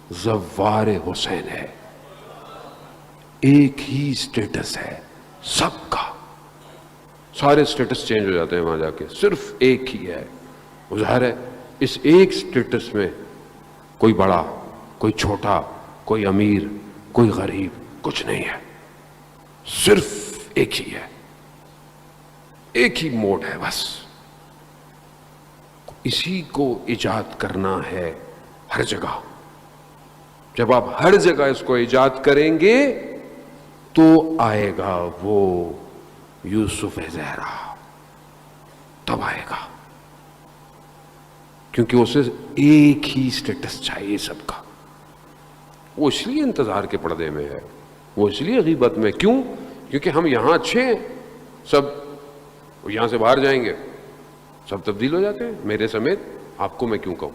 زوار حسین ہے، ایک ہی سٹیٹس ہے سب کا۔ سارے سٹیٹس چینج ہو جاتے ہیں وہاں جا کے، صرف ایک ہی ہے۔ ظاہر ہے اس ایک سٹیٹس میں کوئی بڑا، کوئی چھوٹا، کوئی امیر، کوئی غریب، کچھ نہیں ہے، صرف ایک ہی ہے، ایک ہی موڈ ہے بس۔ اسی کو ایجاد کرنا ہے ہر جگہ۔ جب آپ ہر جگہ اس کو ایجاد کریں گے تو آئے گا وہ یوسف زہرا، تب آئے گا، کیونکہ اسے ایک ہی سٹیٹس چاہیے سب کا۔ وہ اس لیے انتظار کے پردے میں ہے، وہ اس لیے غیبت میں۔ کیوں؟ کیونکہ ہم یہاں اچھے ہیں، سب یہاں سے باہر جائیں گے سب تبدیل ہو جاتے ہیں، میرے سمیت۔ آپ کو میں کیوں کہوں؟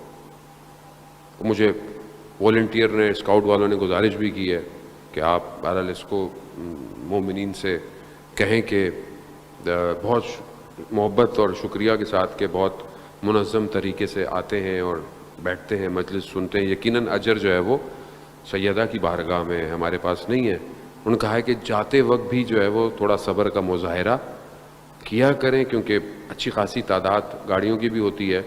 مجھے والنٹیئر نے، اسکاؤٹ والوں نے گزارش بھی کی ہے کہ آپ بہرحال اس کو مومنین سے کہیں کہ بہت محبت اور شکریہ کے ساتھ کہ بہت منظم طریقے سے آتے ہیں اور بیٹھتے ہیں، مجلس سنتے ہیں۔ یقیناً اجر جو ہے وہ سیدہ کی بارگاہ میں ہمارے پاس نہیں ہے۔ انہوں نے کہا ہے کہ جاتے وقت بھی جو ہے وہ تھوڑا صبر کا مظاہرہ کیا کریں، کیونکہ اچھی خاصی تعداد گاڑیوں کی بھی ہوتی ہے،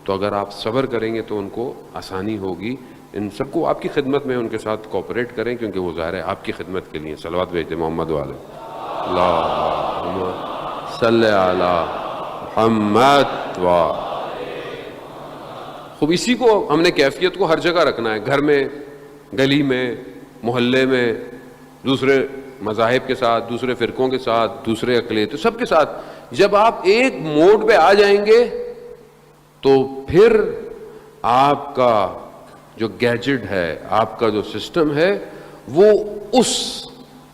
تو اگر آپ صبر کریں گے تو ان کو آسانی ہوگی۔ ان سب کو آپ کی خدمت میں ان کے ساتھ کوآپریٹ کریں، کیونکہ وہ ظاہر ہے آپ کی خدمت کے لیے۔ صلوات بھیجتے محمد والے اللہم صلی علی محمد و۔ خوب اسی کو ہم نے کیفیت کو ہر جگہ رکھنا ہے، گھر میں، گلی میں، محلے میں، دوسرے مذاہب کے ساتھ، دوسرے فرقوں کے ساتھ، دوسرے اقلیت، سب کے ساتھ۔ جب آپ ایک موڈ پہ آ جائیں گے تو پھر آپ کا جو گیجٹ ہے، آپ کا جو سسٹم ہے، وہ اس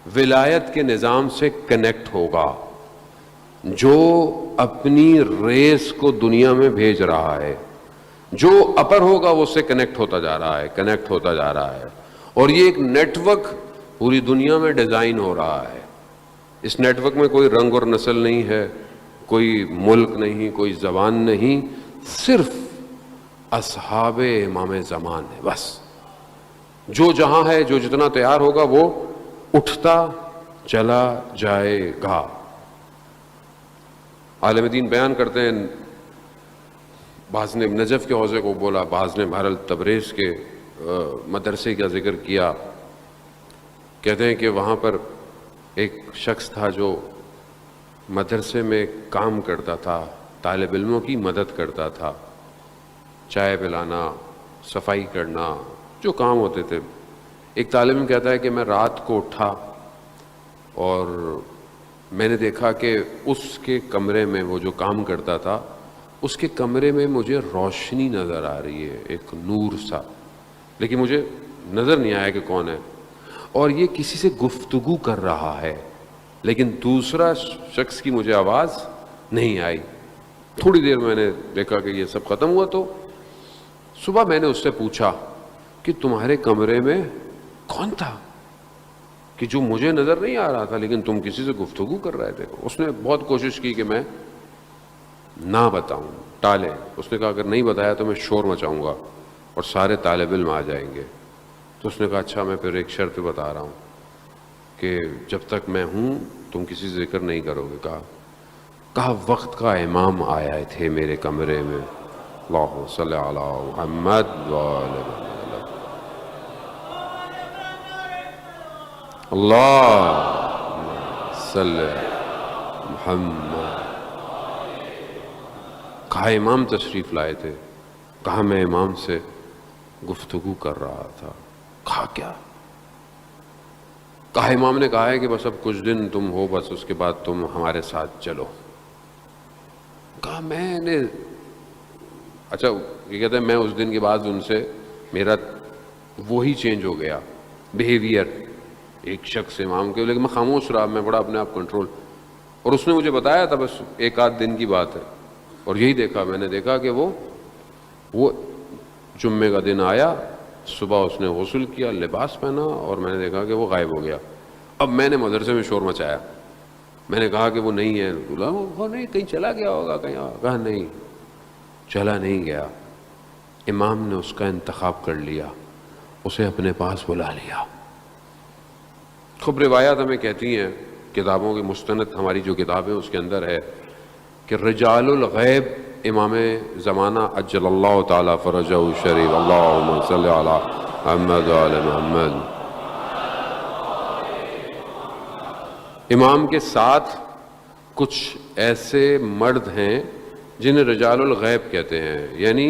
ولایت کے نظام سے کنیکٹ ہوگا، جو اپنی ریس کو دنیا میں بھیج رہا ہے، جو اپر ہوگا وہ اس سے کنیکٹ ہوتا جا رہا ہے، کنیکٹ ہوتا جا رہا ہے، اور یہ ایک نیٹ ورک پوری دنیا میں ڈیزائن ہو رہا ہے۔ اس نیٹ ورک میں کوئی رنگ اور نسل نہیں ہے، کوئی ملک نہیں، کوئی زبان نہیں، صرف اصحاب امام زمان ہے بس۔ جو جہاں ہے، جو جتنا تیار ہوگا وہ اٹھتا چلا جائے گا۔ عالم دین بیان کرتے ہیں، بعض نے نجف کے حوزے کو بولا، بعض نے بہرحال تبریز کے مدرسے کا ذکر کیا۔ کہتے ہیں کہ وہاں پر ایک شخص تھا جو مدرسے میں کام کرتا تھا، طالب علموں کی مدد کرتا تھا، چائے پلانا، صفائی کرنا، جو کام ہوتے تھے۔ ایک طالب علم کہتا ہے کہ میں رات کو اٹھا اور میں نے دیکھا کہ اس کے کمرے میں، وہ جو کام کرتا تھا، اس کے کمرے میں مجھے روشنی نظر آ رہی ہے، ایک نور سا، لیکن مجھے نظر نہیں آیا کہ کون ہے، اور یہ کسی سے گفتگو کر رہا ہے، لیکن دوسرا شخص کی مجھے آواز نہیں آئی۔ تھوڑی دیر میں نے دیکھا کہ یہ سب ختم ہوا، تو صبح میں نے اس سے پوچھا کہ تمہارے کمرے میں کون تھا کہ جو مجھے نظر نہیں آ رہا تھا لیکن تم کسی سے گفتگو کر رہے تھے؟ اس نے بہت کوشش کی کہ میں نہ بتاؤں، ٹالے۔ اس نے کہا اگر نہیں بتایا تو میں شور مچاؤں گا اور سارے طالب علم آ جائیں گے۔ تو اس نے کہا اچھا، میں پھر ایک شرط بتا رہا ہوں کہ جب تک میں ہوں تم کسی سے ذکر نہیں کرو گے۔ کہا وقت کا امام آئے تھے میرے کمرے میں، اللہم صلی علی محمد وآل محمد، اللہم صلی محمد۔ کہا امام تشریف لائے تھے۔ کہا میں امام سے گفتگو کر رہا تھا۔ کہا کیا؟ کہا امام نے کہا ہے کہ بس اب کچھ دن تم ہو، بس اس کے بعد تم ہمارے ساتھ چلو۔ کہا میں نے اچھا، یہ کہتے ہیں میں اس دن کے بعد ان سے میرا وہی چینج ہو گیا بیہیویئر ایک شخص امام کے، لیکن میں خاموش رہا، میں بڑا اپنے آپ کنٹرول، اور اس نے مجھے بتایا تھا بس ایک آدھ دن کی بات ہے، اور یہی دیکھا میں نے دیکھا کہ وہ جمعے کا دن آیا، صبح اس نے غسل کیا، لباس پہنا، اور میں نے دیکھا کہ وہ غائب ہو گیا۔ اب میں نے مدرسے میں شور مچایا، میں نے کہا کہ وہ نہیں ہے، بولا وہ نہیں، کہیں چلا گیا ہوگا کہیں۔ کہا نہیں، چلا نہیں گیا، امام نے اس کا انتخاب کر لیا، اسے اپنے پاس بلا لیا۔ خوب روایات ہمیں کہتی ہیں، کتابوں کی مستند ہماری جو کتاب ہے اس کے اندر ہے کہ رجال الغیب امام زمانہ عجل اللہ تعالی فرجہ الشریف، اللہم صلی علی محمد وآل محمد، امام کے ساتھ کچھ ایسے مرد ہیں جنہیں رجال الغیب کہتے ہیں، یعنی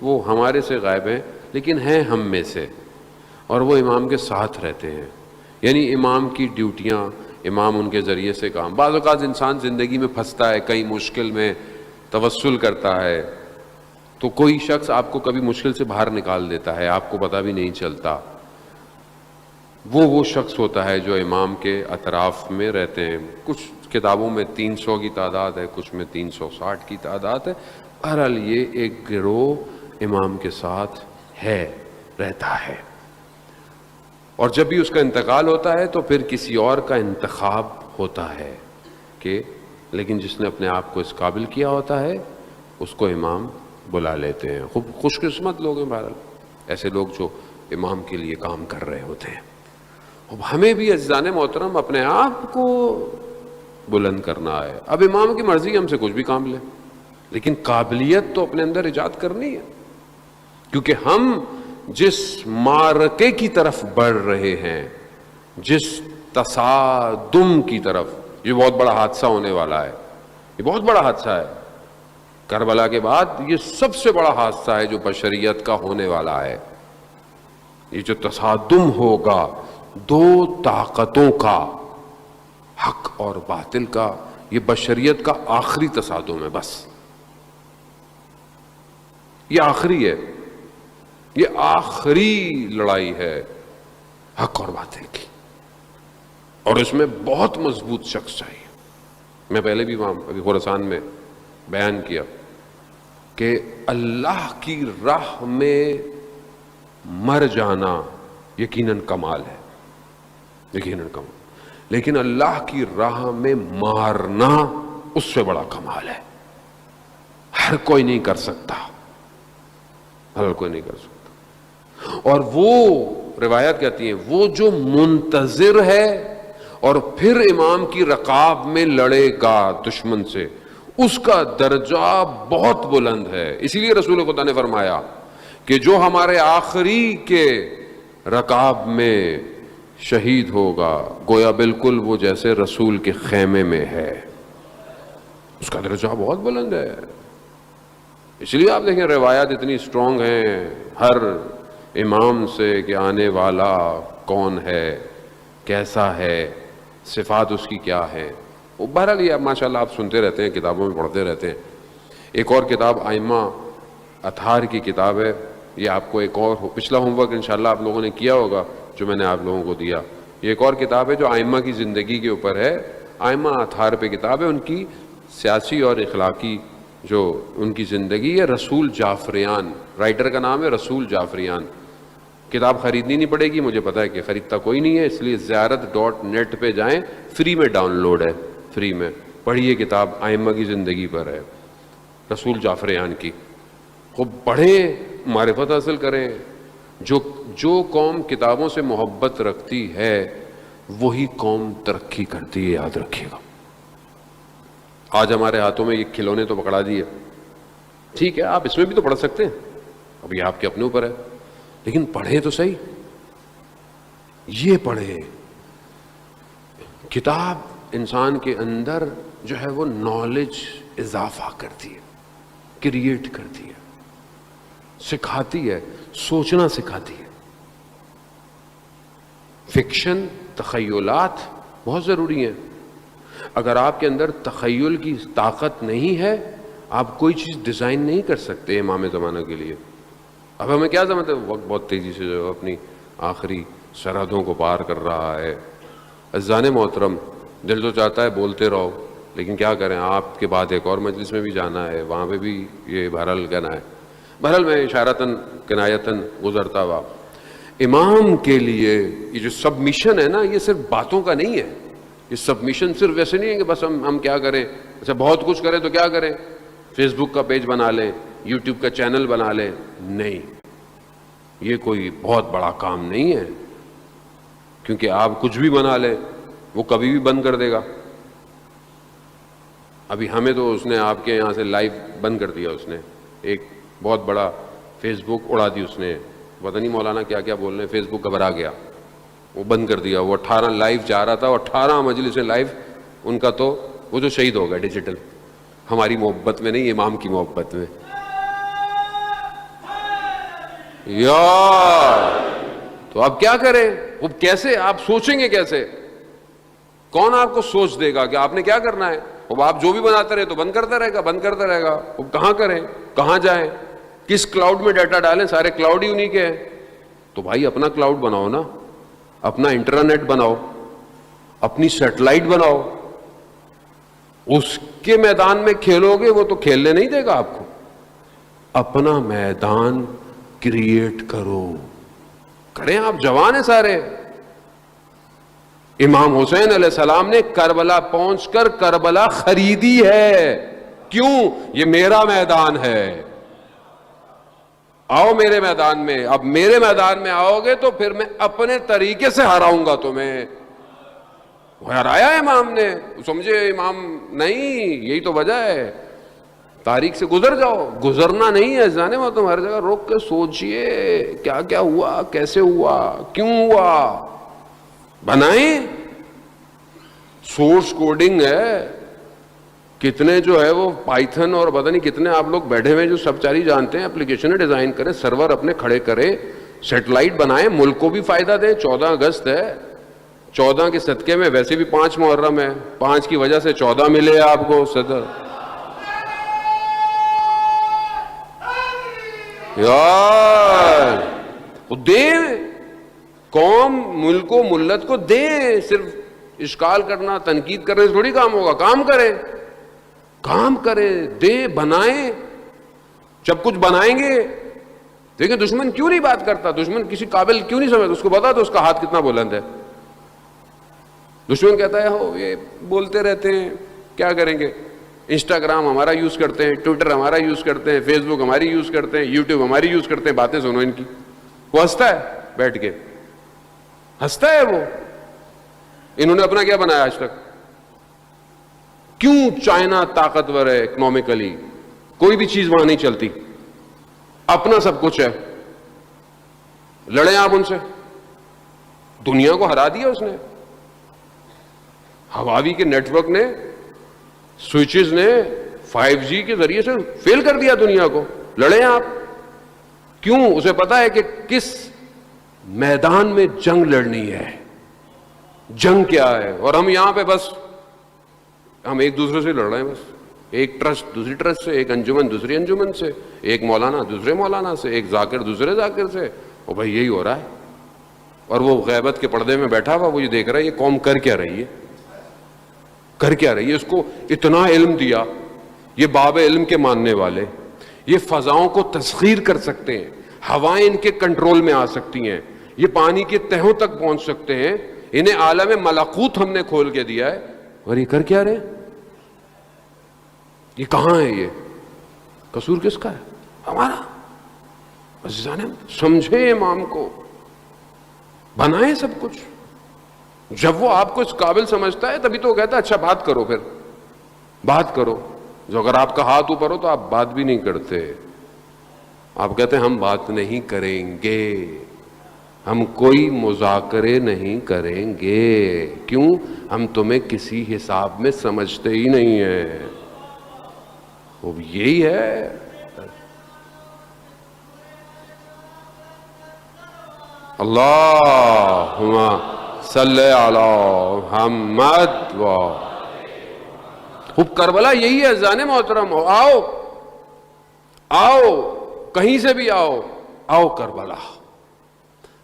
وہ ہمارے سے غائب ہیں لیکن ہیں ہم میں سے، اور وہ امام کے ساتھ رہتے ہیں، یعنی امام کی ڈیوٹیاں، امام ان کے ذریعے سے کام۔ بعض اوقات انسان زندگی میں پھنستا ہے، کئی مشکل میں توسل کرتا ہے، تو کوئی شخص آپ کو کبھی مشکل سے باہر نکال دیتا ہے، آپ کو پتہ بھی نہیں چلتا۔ وہ شخص ہوتا ہے جو امام کے اطراف میں رہتے ہیں۔ کچھ کتابوں میں 300 کی تعداد ہے، کچھ میں 360 کی تعداد ہے، بہرحال یہ ایک گروہ امام کے ساتھ ہے، رہتا ہے، اور جب بھی اس کا انتقال ہوتا ہے تو پھر کسی اور کا انتخاب ہوتا ہے کہ، لیکن جس نے اپنے آپ کو اس قابل کیا ہوتا ہے اس کو امام بلا لیتے ہیں۔ خوب خوش قسمت لوگ ہیں بہرحال ایسے لوگ جو امام کے لیے کام کر رہے ہوتے ہیں۔ اب ہمیں بھی عزیزان محترم اپنے آپ کو بلند کرنا ہے۔ اب امام کی مرضی ہم سے کچھ بھی کام لے، لیکن قابلیت تو اپنے اندر ایجاد کرنی ہے، کیونکہ ہم جس معرکے کی طرف بڑھ رہے ہیں، جس تصادم کی طرف، یہ بہت بڑا حادثہ ہونے والا ہے، یہ بہت بڑا حادثہ ہے۔ کربلا کے بعد یہ سب سے بڑا حادثہ ہے جو بشریت کا ہونے والا ہے۔ یہ جو تصادم ہوگا دو طاقتوں کا، حق اور باطل کا، یہ بشریت کا آخری تصادم ہے، بس یہ آخری ہے، یہ آخری لڑائی ہے حق اور باطل کی، اور اس میں بہت مضبوط شخص چاہیے. میں پہلے بھی وہاں ابھی خراسان میں بیان کیا کہ اللہ کی راہ میں مر جانا یقیناً کمال ہے، یقیناً کمال، لیکن اللہ کی راہ میں مارنا اس سے بڑا کمال ہے. ہر کوئی نہیں کر سکتا، ہر کوئی نہیں کر سکتا. اور وہ روایت کہتی ہیں وہ جو منتظر ہے اور پھر امام کی رکاب میں لڑے گا دشمن سے، اس کا درجہ بہت بلند ہے. اسی لیے رسول خدا نے فرمایا کہ جو ہمارے آخری کے رکاب میں شہید ہوگا گویا بالکل وہ جیسے رسول کے خیمے میں ہے، اس کا درجہ بہت بلند ہے. اس لیے آپ دیکھیں روایات اتنی اسٹرانگ ہیں ہر امام سے کہ آنے والا کون ہے، کیسا ہے، صفات اس کی کیا ہے. وہ بہرحال یہ ماشاءاللہ آپ سنتے رہتے ہیں، کتابوں میں پڑھتے رہتے ہیں. ایک اور کتاب ائمہ اطہار کی کتاب ہے، یہ آپ کو ایک اور پچھلا ہوم ورک انشاءاللہ آپ لوگوں نے کیا ہوگا جو میں نے آپ لوگوں کو دیا. یہ ایک اور کتاب ہے جو ائمہ کی زندگی کے اوپر ہے، ائمہ اطہار پہ کتاب ہے، ان کی سیاسی اور اخلاقی جو ان کی زندگی ہے. رسول جعفریان رائٹر کا نام ہے، رسول جعفریان. کتاب خریدنی نہیں پڑے گی، مجھے پتا ہے کہ خریدتا کوئی نہیں ہے، اس لیے زیارت.net پہ جائیں، فری میں ڈاؤن لوڈ ہے، فری میں پڑھیے. کتاب ائمہ کی زندگی پر ہے رسول جعفریان کی. خوب پڑھیں، معرفت حاصل کریں. جو قوم کتابوں سے محبت رکھتی ہے وہی قوم ترقی کرتی ہے، یاد رکھیے گا. آج ہمارے ہاتھوں میں یہ کھلونے تو پکڑا دیے، ٹھیک ہے آپ اس میں بھی تو پڑھ سکتے ہیں، اب یہ آپ کے اپنے اوپر ہے، لیکن پڑھیں تو صحیح. یہ پڑھیں. کتاب انسان کے اندر جو ہے وہ نالج اضافہ کرتی ہے، کریٹ کرتی ہے، سکھاتی ہے، سوچنا سکھاتی ہے. فکشن، تخیلات بہت ضروری ہیں. اگر آپ کے اندر تخیل کی طاقت نہیں ہے آپ کوئی چیز ڈیزائن نہیں کر سکتے امام زمانہ کے لیے. اب ہمیں کیا سمجھتے ہیں، وقت بہت تیزی سے جو اپنی آخری سرحدوں کو پار کر رہا ہے. عزیزان محترم، دل تو چاہتا ہے بولتے رہو، لیکن کیا کریں، آپ کے بعد ایک اور مجلس میں بھی جانا ہے، وہاں پہ بھی یہ بہرحال کہنا ہے. بہرحال میں اشارتاً کنایتاً گزرتا ہوا، امام کے لیے یہ جو سبمیشن ہے نا، یہ صرف باتوں کا نہیں ہے. یہ سبمیشن صرف ویسے نہیں ہے کہ بس ہم کیا کریں، اچھا بہت کچھ کریں تو کیا کریں، فیس بک کا پیج بنا لیں، یوٹیوب کا چینل بنا لیں. نہیں، یہ کوئی بہت بڑا کام نہیں ہے، کیونکہ آپ کچھ بھی بنا لیں وہ کبھی بھی بند کر دے گا. ابھی ہمیں تو اس نے آپ کے یہاں سے لائیو بند کر دیا، اس نے ایک بہت بڑا فیس بک اڑا دی اس نے، پتہ نہیں مولانا کیا کیا بول رہے ہیں، فیس بک گھبرا گیا، وہ بند کر دیا. وہ 18 لائیو جا رہا تھا، 18 مجلس لائیو ان کا، تو وہ جو شہید ہو گیا ڈیجیٹل. ہماری محبت میں نہیں، امام کی محبت میں. یار تو اب کیا کریں، وہ کیسے آپ سوچیں گے، کیسے، کون آپ کو سوچ دے گا کہ آپ نے کیا کرنا ہے. اب آپ جو بھی بناتے رہے تو بند کرتا رہے گا، بند کرتا رہے گا. اب کہاں کریں، کہاں جائیں، کس کلاؤڈ میں ڈیٹا ڈالیں، سارے کلاؤڈ ہی انہی کے ہیں. تو بھائی اپنا کلاؤڈ بناؤ نا، اپنا انٹرنیٹ بناؤ، اپنی سیٹلائٹ بناؤ. اس کے میدان میں کھیلو گے وہ تو کھیلنے نہیں دے گا آپ کو. اپنا میدان کریٹ کرو، کریں. آپ جوان ہیں سارے. امام حسین علیہ السلام نے کربلا پہنچ کر کربلا خریدی ہے. کیوں؟ یہ میرا میدان ہے، آؤ میرے میدان میں. اب میرے میدان میں آؤ گے تو پھر میں اپنے طریقے سے ہراؤں گا تمہیں. ہرایا امام نے، سمجھے امام نہیں، یہی تو وجہ ہے. تاریخ سے گزر جاؤ، گزرنا نہیں ہے جانے میں. تم ہر جگہ روک کے سوچئے کیا کیا ہوا، کیسے ہوا، کیوں ہوا. بنائیں. سورس کوڈنگ ہے، کتنے جو ہے وہ پائتھن اور پتہ نہیں کتنے آپ لوگ بیٹھے ہوئے جو سب چاری جانتے ہیں. اپلیکیشنیں ڈیزائن کریں، سرور اپنے کھڑے کریں، سیٹلائٹ بنائیں، ملک کو بھی فائدہ دیں. 14 اگست ہے، 14 کے صدقے میں ویسے بھی 5 محرم ہے، 5 کی وجہ سے 14 ملے آپ کو صدر. یار دے، قوم، ملک و ملت کو دے. صرف اشکال کرنا تنقید کرنے سے تھوڑی کام ہوگا. کام کریں دیں بنائیں. جب کچھ بنائیں گے دیکھیں دشمن کیوں نہیں بات کرتا, دشمن کسی قابل کیوں نہیں سمجھتا, اس کو بتا تو اس کا ہاتھ کتنا بلند ہے. دشمن کہتا ہے ہو یہ بولتے رہتے ہیں کیا کریں گے, انسٹاگرام ہمارا یوز کرتے ہیں, ٹویٹر ہمارا یوز کرتے ہیں, فیس بک ہماری یوز کرتے ہیں, یوٹیوب ہماری یوز کرتے ہیں, باتیں سنو ان کی. وہ ہنستا ہے بیٹھ کے, ہنستا ہے وہ. انہوں نے اپنا کیا بنایا آج تک؟ کیوں چائنا طاقتور ہے اکنامکلی, کوئی بھی چیز وہاں نہیں چلتی, اپنا سب کچھ ہے. لڑیں آپ ان سے, دنیا کو ہرا دیا اس نے. ہواوی کے نیٹ ورک نے, سوئچز نے 5G کے ذریعے سے فیل کر دیا دنیا کو. لڑیں آپ. کیوں؟ اسے پتا ہے کہ کس میدان میں جنگ لڑنی ہے, جنگ کیا ہے. اور ہم یہاں پہ بس ہم ایک دوسرے سے لڑ رہے ہیں, بس ایک ٹرسٹ دوسری ٹرسٹ سے, ایک انجمن دوسری انجمن سے, ایک مولانا دوسرے مولانا سے, ایک ذاکر دوسرے ذاکر سے. اور بھائی یہی ہو رہا ہے. اور وہ غیبت کے پردے میں بیٹھا ہوا وہ یہ دیکھ رہا ہے یہ قوم کر کیا رہی ہے, کر کیا رہی ہے. اس کو اتنا علم دیا, یہ باب علم کے ماننے والے, یہ فضاؤں کو تسخیر کر سکتے ہیں, ہوائیں ان کے کنٹرول میں آ سکتی ہیں, یہ پانی کے تہوں تک پہنچ سکتے ہیں, انہیں عالم ملکوت ہم نے کھول کے دیا ہے, اور یہ کر کیا رہے ہیں؟ یہ کہاں ہے؟ یہ قصور کس کا ہے؟ ہمارا. عزیزان سمجھیں امام کو, بنائیں سب کچھ. جب وہ آپ کو اس قابل سمجھتا ہے تبھی تو وہ کہتا ہے اچھا بات کرو, پھر بات کرو. جو اگر آپ کا ہاتھ اوپر ہو تو آپ بات بھی نہیں کرتے, آپ کہتے ہیں ہم بات نہیں کریں گے, ہم کوئی مذاکرے نہیں کریں گے. کیوں؟ ہم تمہیں کسی حساب میں سمجھتے ہی نہیں ہیں. وہ یہی ہے. اللہم صلی علی محمد و خوب. کربلا یہی ہے عزیزان محترم. آؤ آؤ, کہیں سے بھی آؤ, آؤ کربلا.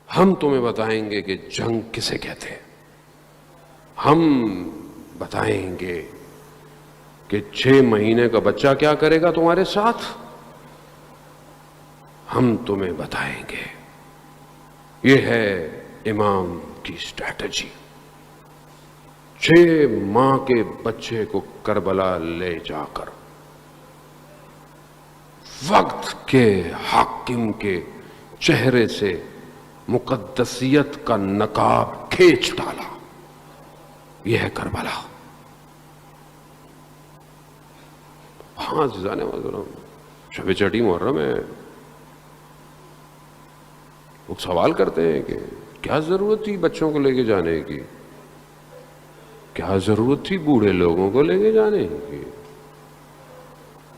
ہم تمہیں بتائیں گے کہ جنگ کسے کہتے ہیں. ہم بتائیں گے کہ 6 مہینے کا بچہ کیا کرے گا تمہارے ساتھ. ہم تمہیں بتائیں گے. یہ ہے امام کی اسٹریٹجی. 6 ماہ کے بچے کو کربلا لے جا کر وقت کے حاکم کے چہرے سے مقدسیت کا نقاب کھینچ ڈالا. یہ ہے کربلا. ہاں عزیزان محترم, شب چٹی محرم ہے. لوگ سوال کرتے ہیں کہ کیا ضرورت تھی بچوں کو لے کے جانے کی, کیا ضرورت تھی بوڑھے لوگوں کو لے کے جانے کی,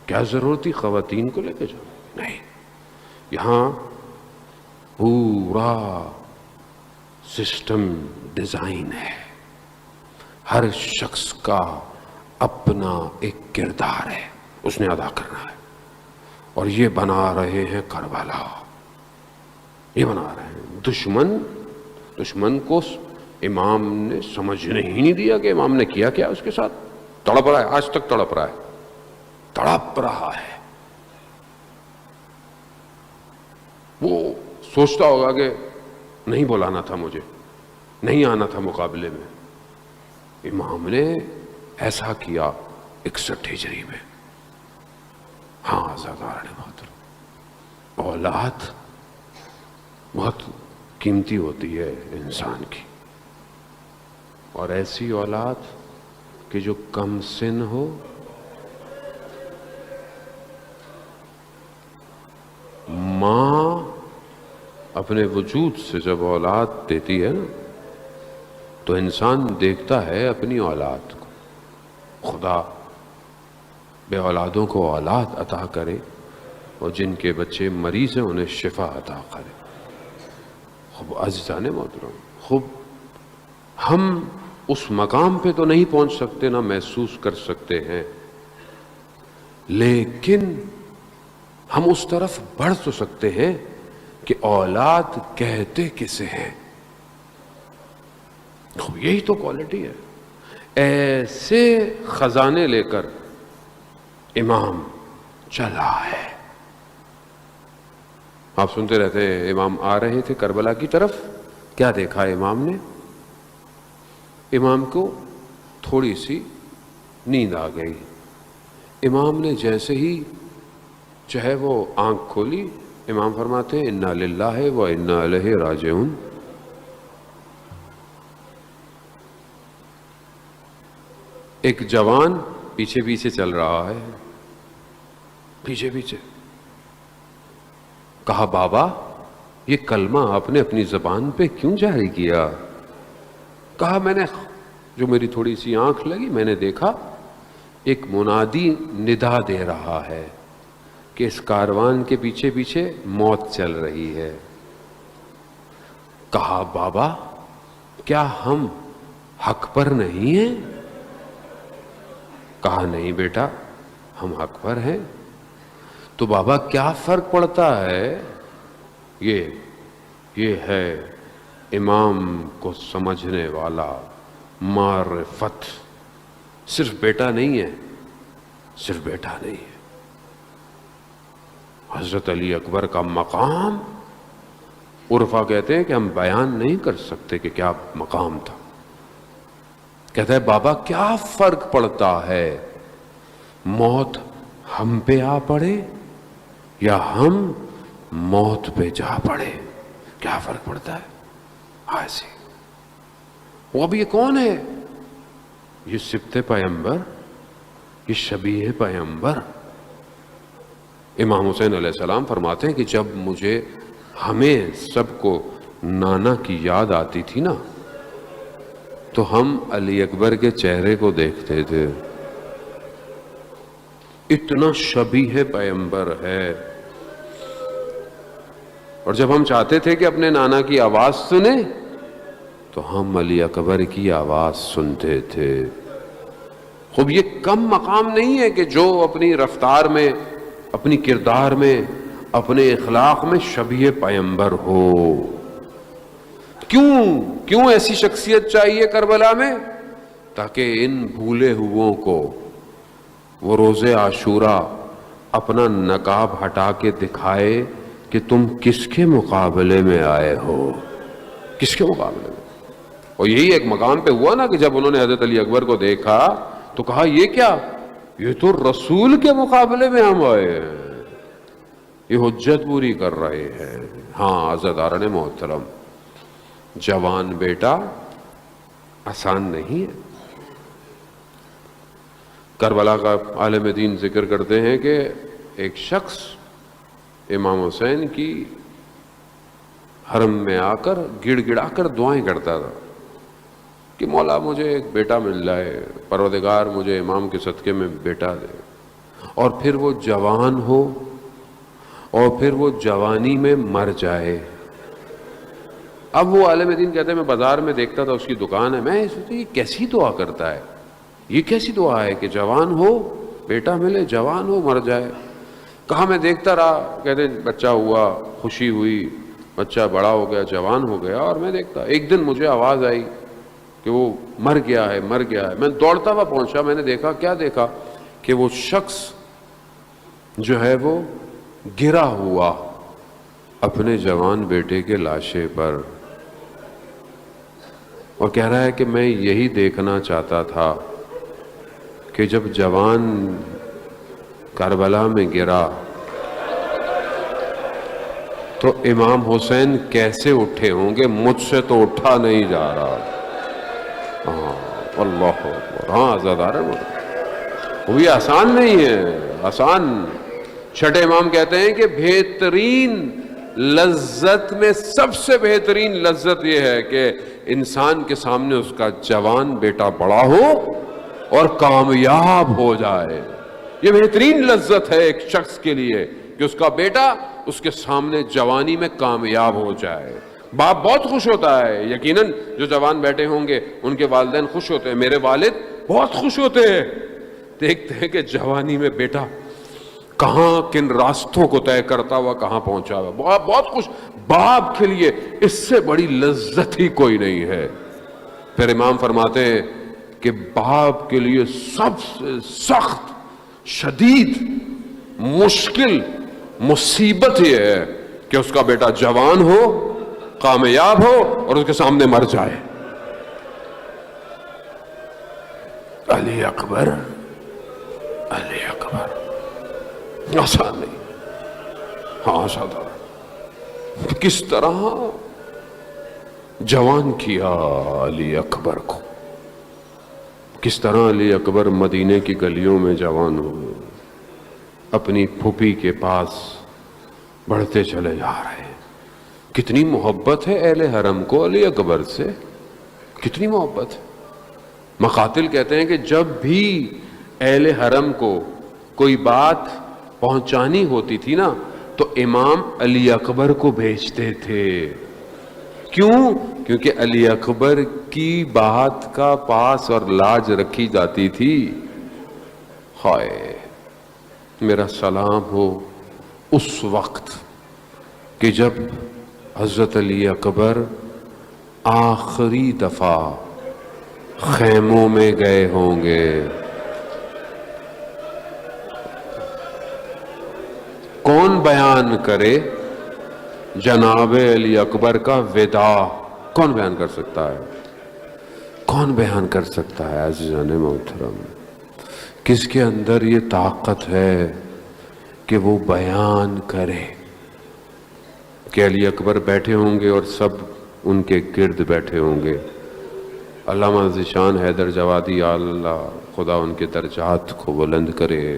کیا ضرورت تھی خواتین کو لے کے جانے کی. نہیں, یہاں پورا سسٹم ڈیزائن ہے. ہر شخص کا اپنا ایک کردار ہے, اس نے ادا کرنا ہے. اور یہ بنا رہے ہیں کربلا, یہ بنا رہے ہیں. دشمن کو امام نے سمجھنے ہی نہیں دیا کہ امام نے کیا کیا اس کے ساتھ. تڑپ رہا ہے, آج تک تڑپ رہا ہے, تڑپ رہا ہے. وہ سوچتا ہوگا کہ نہیں بلانا تھا مجھے, نہیں آنا تھا مقابلے میں. امام نے ایسا کیا 61 ہجری میں. ہاں عزیزان محترم, اولاد بہت قیمتی ہوتی ہے انسان کی, اور ایسی اولاد کہ جو کم سن ہو, ماں اپنے وجود سے جب اولاد دیتی ہے نا تو انسان دیکھتا ہے اپنی اولاد کو. خدا بے اولادوں کو اولاد عطا کرے, اور جن کے بچے مریض ہیں انہیں شفا عطا کرے. خوب عزیزان محترم, خوب ہم اس مقام پہ تو نہیں پہنچ سکتے, نہ محسوس کر سکتے ہیں, لیکن ہم اس طرف بڑھ تو سکتے ہیں کہ اولاد کہتے کسے ہیں. یہی تو کوالٹی ہے. ایسے خزانے لے کر امام چلا ہے. آپ سنتے رہتے ہیں. امام آ رہے تھے کربلا کی طرف. کیا دیکھا امام نے؟ امام کو تھوڑی سی نیند آ گئی. امام نے جیسے ہی چاہے وہ آنکھ کھولی، امام فرماتے ہیں انا للہ و انا الیہ راجعون. ایک جوان پیچھے پیچھے چل رہا ہے، پیچھے پیچھے. کہا بابا یہ کلمہ آپ نے اپنی زبان پہ کیوں جاری کیا؟ کہا میں نے جو میری تھوڑی سی آنکھ لگی میں نے دیکھا ایک منادی ندا دے رہا ہے کہ اس کاروان کے پیچھے پیچھے موت چل رہی ہے. کہا بابا کیا ہم حق پر نہیں ہیں؟ کہا نہیں بیٹا ہم حق پر ہیں. تو بابا کیا فرق پڑتا ہے؟ یہ ہے امام کو سمجھنے والا معرفت. صرف بیٹا نہیں ہے، صرف بیٹا نہیں ہے. حضرت علی اکبر کا مقام عرفا کہتے ہیں کہ ہم بیان نہیں کر سکتے کہ کیا مقام تھا. کہتا ہے بابا کیا فرق پڑتا ہے موت ہم پہ آ پڑے یا ہم موت پہ جا پڑے؟ کیا فرق پڑتا ہے؟ ایسے وہ اب یہ کون ہے؟ یہ سبط پیغمبر، یہ شبیہ پیغمبر. امام حسین علیہ السلام فرماتے ہیں کہ جب مجھے ہمیں سب کو نانا کی یاد آتی تھی نا تو ہم علی اکبر کے چہرے کو دیکھتے تھے. اتنا شبیہ پیغمبر ہے. اور جب ہم چاہتے تھے کہ اپنے نانا کی آواز سنیں تو ہم علی اکبر کی آواز سنتے تھے. خوب یہ کم مقام نہیں ہے کہ جو اپنی رفتار میں، اپنی کردار میں، اپنے اخلاق میں شبیہ پیغمبر ہو. کیوں ایسی شخصیت چاہیے کربلا میں؟ تاکہ ان بھولے ہوئوں کو وہ روز عاشورہ اپنا نقاب ہٹا کے دکھائے کہ تم کس کے مقابلے میں آئے ہو، کس کے مقابلے میں. اور یہی ایک مقام پہ ہوا نا کہ جب انہوں نے حضرت علی اکبر کو دیکھا تو کہا یہ کیا؟ یہ تو رسول کے مقابلے میں ہم آئے ہیں، یہ حجت پوری کر رہے ہیں. ہاں عزیزان محترم، جوان بیٹا آسان نہیں ہے. کربلا کا عالم دین ذکر کرتے ہیں کہ ایک شخص امام حسین کی حرم میں آ کر گڑ گڑا کر دعائیں کرتا تھا کہ مولا مجھے ایک بیٹا مل جائے، پروردگار مجھے امام کے صدقے میں بیٹا دے. اور پھر وہ جوان ہو اور پھر وہ جوانی میں مر جائے. اب وہ عالم دین کہتے ہیں میں بازار میں دیکھتا تھا، اس کی دکان ہے، میں سوچتا یہ کیسی دعا کرتا ہے، یہ کیسی دعا ہے کہ جوان ہو بیٹا ملے، جوان ہو مر جائے. کہا میں دیکھتا رہا. کہتے ہیں بچہ ہوا، خوشی ہوئی، بچہ بڑا ہو گیا، جوان ہو گیا. اور میں دیکھتا ایک دن مجھے آواز آئی کہ وہ مر گیا ہے، مر گیا ہے. میں دوڑتا ہوا پہنچا. میں نے دیکھا، کیا دیکھا کہ وہ شخص جو ہے وہ گرا ہوا اپنے جوان بیٹے کے لاشے پر، اور کہہ رہا ہے کہ میں یہی دیکھنا چاہتا تھا کہ جب جوان کربلا میں گرا تو امام حسین کیسے اٹھے ہوں گے، مجھ سے تو اٹھا نہیں جا رہا. اللہ اکبر. ہاں عزادار وہ بھی آسان نہیں ہے، آسان. چھٹے امام کہتے ہیں کہ بہترین لذت میں سب سے بہترین لذت یہ ہے کہ انسان کے سامنے اس کا جوان بیٹا بڑا ہو اور کامیاب ہو جائے. یہ بہترین لذت ہے ایک شخص کے لیے کہ اس کا بیٹا اس کے سامنے جوانی میں کامیاب ہو جائے. باپ بہت خوش ہوتا ہے، یقیناً جو جوان بیٹے ہوں گے ان کے والدین خوش ہوتے ہیں. میرے والد بہت خوش ہوتے ہیں، دیکھتے ہیں کہ جوانی میں بیٹا کہاں کن راستوں کو طے کرتا ہوا کہاں پہنچا ہوا. بہت خوش. باپ کے لیے اس سے بڑی لذت ہی کوئی نہیں ہے. پھر امام فرماتے ہیں کہ باپ کے لیے سب سے سخت، شدید، مشکل مصیبت یہ ہے کہ اس کا بیٹا جوان ہو، کامیاب ہو اور اس کے سامنے مر جائے۔ علی اکبر، علی اکبر آسان نہیں، ہاں سادہ، کس طرح جوان کیا علی اکبر کو، کس طرح علی اکبر مدینے کی گلیوں میں جوان ہوئے، اپنی پھوپھی کے پاس بڑھتے چلے جا رہے ہیں۔ کتنی محبت ہے اہل حرم کو علی اکبر سے، کتنی محبت ہے۔ مقاتل کہتے ہیں کہ جب بھی اہل حرم کو کوئی بات پہنچانی ہوتی تھی نا تو امام علی اکبر کو بھیجتے تھے۔ کیوں؟ کیونکہ علی اکبر کی بات کا پاس اور لاج رکھی جاتی تھی۔ ہائے، میرا سلام ہو اس وقت کہ جب حضرت علی اکبر آخری دفعہ خیموں میں گئے ہوں گے۔ کون بیان کرے جناب علی اکبر کا وداع؟ کون بیان کر سکتا ہے؟ کون بیان کر سکتا ہے عزیزان محترم؟ کس کے اندر یہ طاقت ہے کہ وہ بیان کرے؟ کہ علی اکبر بیٹھے ہوں گے اور سب ان کے گرد بیٹھے ہوں گے۔ علامہ ذیشان حیدر جوادی اللہ خدا ان کے درجات کو بلند کرے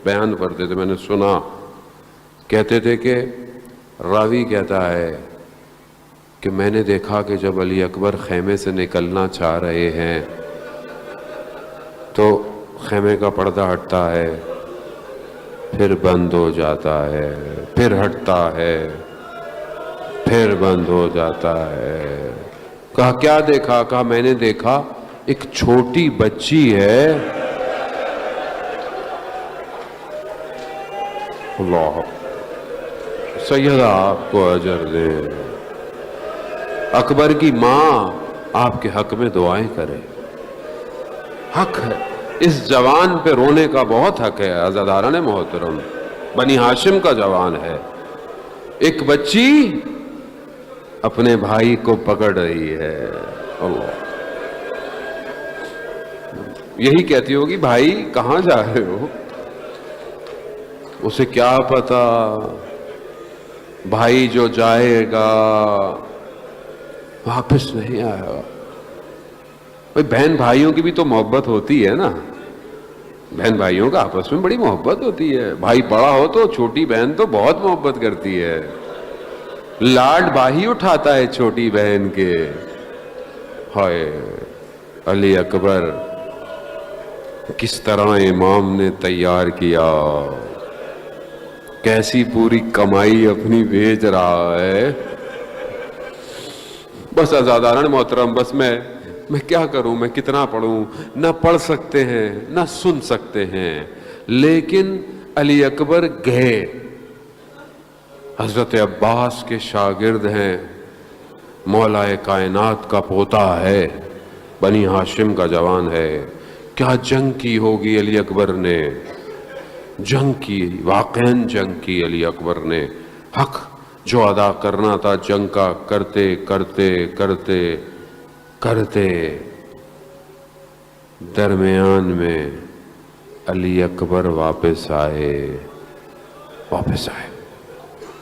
بیان کرتے تھے، میں نے سنا، کہتے تھے کہ راوی کہتا ہے کہ میں نے دیکھا کہ جب علی اکبر خیمے سے نکلنا چاہ رہے ہیں تو خیمے کا پردہ ہٹتا ہے، پھر بند ہو جاتا ہے، پھر ہٹتا ہے، پھر بند ہو جاتا ہے۔ کہا کیا دیکھا؟ کہا میں نے دیکھا ایک چھوٹی بچی ہے، اللہ سیدہ آپ کو اجر دے، اکبر کی ماں آپ کے حق میں دعائیں کرے۔ حق ہے، اس جوان پہ رونے کا بہت حق ہے عزاداران محترم، بنی ہاشم کا جوان ہے۔ ایک بچی اپنے بھائی کو پکڑ رہی ہے، اللہ یہی کہتی ہوگی بھائی کہاں جا رہے ہو؟ اسے کیا پتا بھائی جو جائے گا واپس نہیں آئے گا۔ بھائی بہن بھائیوں کی بھی تو محبت ہوتی ہے نا، بہن بھائیوں کا آپس میں بڑی محبت ہوتی ہے۔ بھائی بڑا ہو تو چھوٹی بہن تو بہت محبت کرتی ہے، لاڈ بھائی اٹھاتا ہے چھوٹی بہن کے۔ ہائے علی اکبر کس طرح امام نے تیار کیا، کیسی پوری کمائی اپنی بیچ رہا ہے۔ بس عزاداران محترم، بس میں کیا کروں، میں کتنا پڑھوں؟ نہ پڑھ سکتے ہیں نہ سن سکتے ہیں، لیکن علی اکبر گئے، حضرت عباس کے شاگرد ہیں، مولا کائنات کا پوتا ہے، بنی ہاشم کا جوان ہے۔ کیا جنگ کی ہوگی علی اکبر نے، جنگ کی، واقعاً جنگ کی علی اکبر نے، حق جو ادا کرنا تھا جنگ کا کرتے کرتے کرتے کرتے درمیان میں علی اکبر واپس آئے۔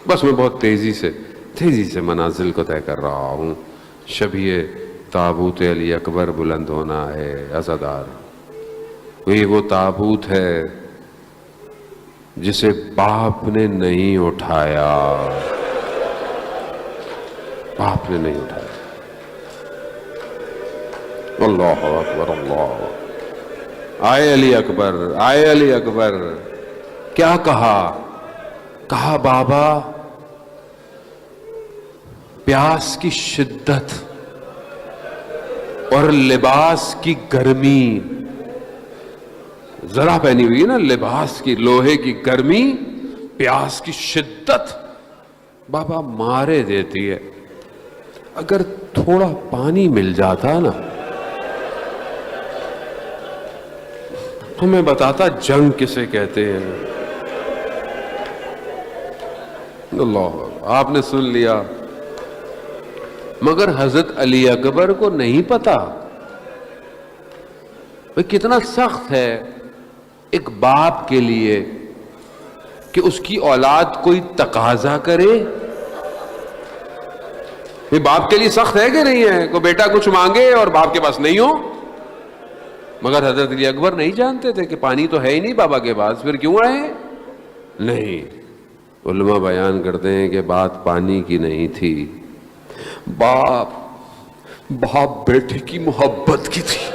بس میں بہت تیزی سے منازل کو طے کر رہا ہوں۔ شبیہ تابوت علی اکبر بلند ہونا ہے عزادار، یہ وہ تابوت ہے جسے باپ نے نہیں اٹھایا، باپ نے نہیں اٹھایا۔ اللہ اکبر، اللہ۔ آئے علی اکبر، آئے علی اکبر، کیا کہا بابا پیاس کی شدت اور لباس کی گرمی، ذرا پہنی ہوئی ہے نا لباس کی، لوہے کی گرمی، پیاس کی شدت بابا مارے دیتی ہے۔ اگر تھوڑا پانی مل جاتا نا تو میں بتاتا جنگ کسے کہتے ہیں. اللہ، آپ نے سن لیا. مگر حضرت علی اکبر کو نہیں پتا. کتنا سخت ہے ایک باپ کے لیے کہ اس کی اولاد کوئی تقاضا کرے. یہ باپ کے لیے سخت ہے کہ نہیں ہے؟ کوئی بیٹا کچھ مانگے اور باپ کے پاس نہیں ہو. مگر حضرت علی اکبر نہیں جانتے تھے کہ پانی تو ہے ہی نہیں بابا کے پاس، پھر کیوں آئے؟ نہیں. علماء بیان کرتے ہیں کہ بات پانی کی نہیں تھی، باپ بیٹے کی محبت کی تھی.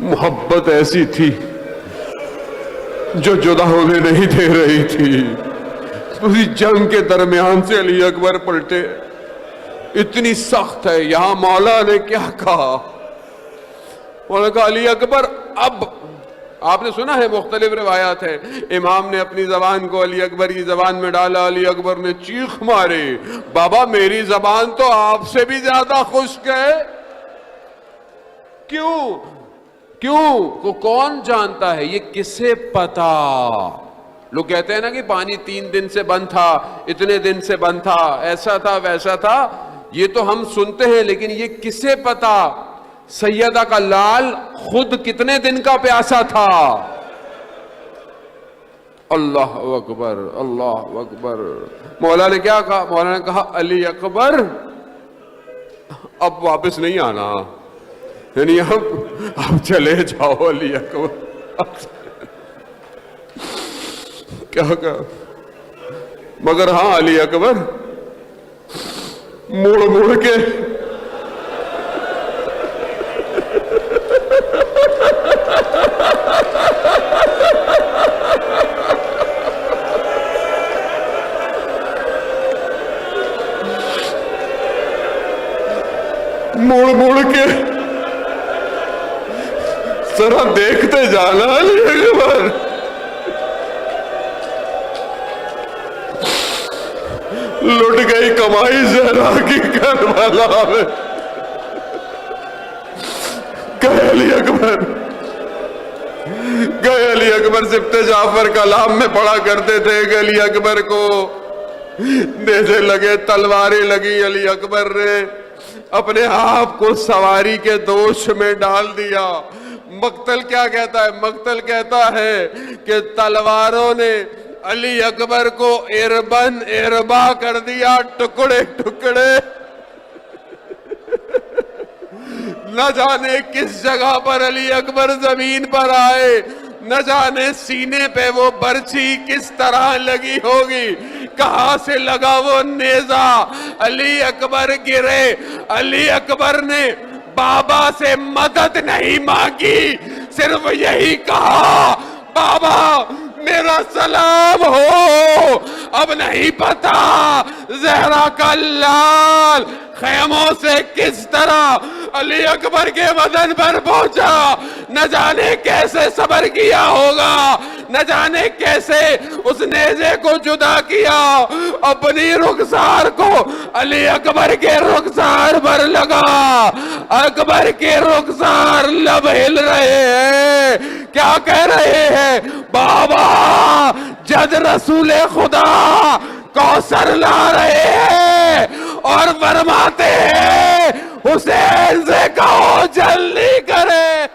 محبت ایسی تھی جو جدا ہونے نہیں دے رہی تھی. پوری جنگ کے درمیان سے علی اکبر پلٹے. اتنی سخت ہے. یہاں مولا نے کیا کہا؟ مولا نے کہا علی اکبر اب. آپ نے سنا ہے مختلف روایات ہے، امام نے اپنی زبان کو علی اکبر کی زبان میں ڈالا، علی اکبر نے چیخ ماری، بابا میری زبان تو آپ سے بھی زیادہ خشک ہے. کیوں؟ کون جانتا ہے؟ یہ کسے پتا؟ لوگ کہتے ہیں نا کہ پانی 3 دن سے بند تھا، اتنے دن سے بند تھا، ایسا تھا ویسا تھا. یہ تو ہم سنتے ہیں، لیکن یہ کسے پتا سیدہ کا لال خود کتنے دن کا پیاسا تھا؟ اللہ اکبر، اللہ اکبر. مولا نے کیا کہا؟ مولا نے کہا علی اکبر اب واپس نہیں آنا، یعنی اب چلے جاؤ علی اکبر. کیا کہا؟ مگر ہاں علی اکبر مڑ کے مڑ کے ذرا دیکھتے جانا علی اکبر. لٹ گئی کمائی زہرا کی کربلا میں. گئے علی اکبر سبت جعفر کلام میں پڑھا کرتے تھے کہ علی اکبر کو نیزے لگے، تلواریں لگی. علی اکبر نے اپنے آپ کو سواری کے دوش میں ڈال دیا. مقتل کیا کہتا ہے؟ مقتل کہتا ہے کہ تلواروں نے علی اکبر کو اربا کر دیا، ٹکڑے ٹکڑے. نہ جانے کس جگہ پر علی اکبر زمین پر آئے، نہ جانے سینے پہ وہ برچھی کس طرح لگی ہوگی، کہاں سے لگا وہ نیزہ. علی اکبر گرے. علی اکبر نے بابا سے مدد نہیں مانگی، صرف یہی کہا بابا میرا سلام ہو. اب نہیں پتا زہرا کا لال خیموں سے کس طرح علی اکبر کے بدن پر پہنچا. نہ جانے کیسے صبر کیا ہوگا، نہ جانے کیسے اس نیزے کو جدا کیا. اپنی رخسار کو علی اکبر کے رخسار پر لگا. اکبر کے رخسار لب ہل رہے ہیں. کیا کہہ رہے ہیں؟ بابا جد رسول خدا کوثر لا رہے ہیں اور فرماتے ہیں حسین سے کہو جلدی کرے.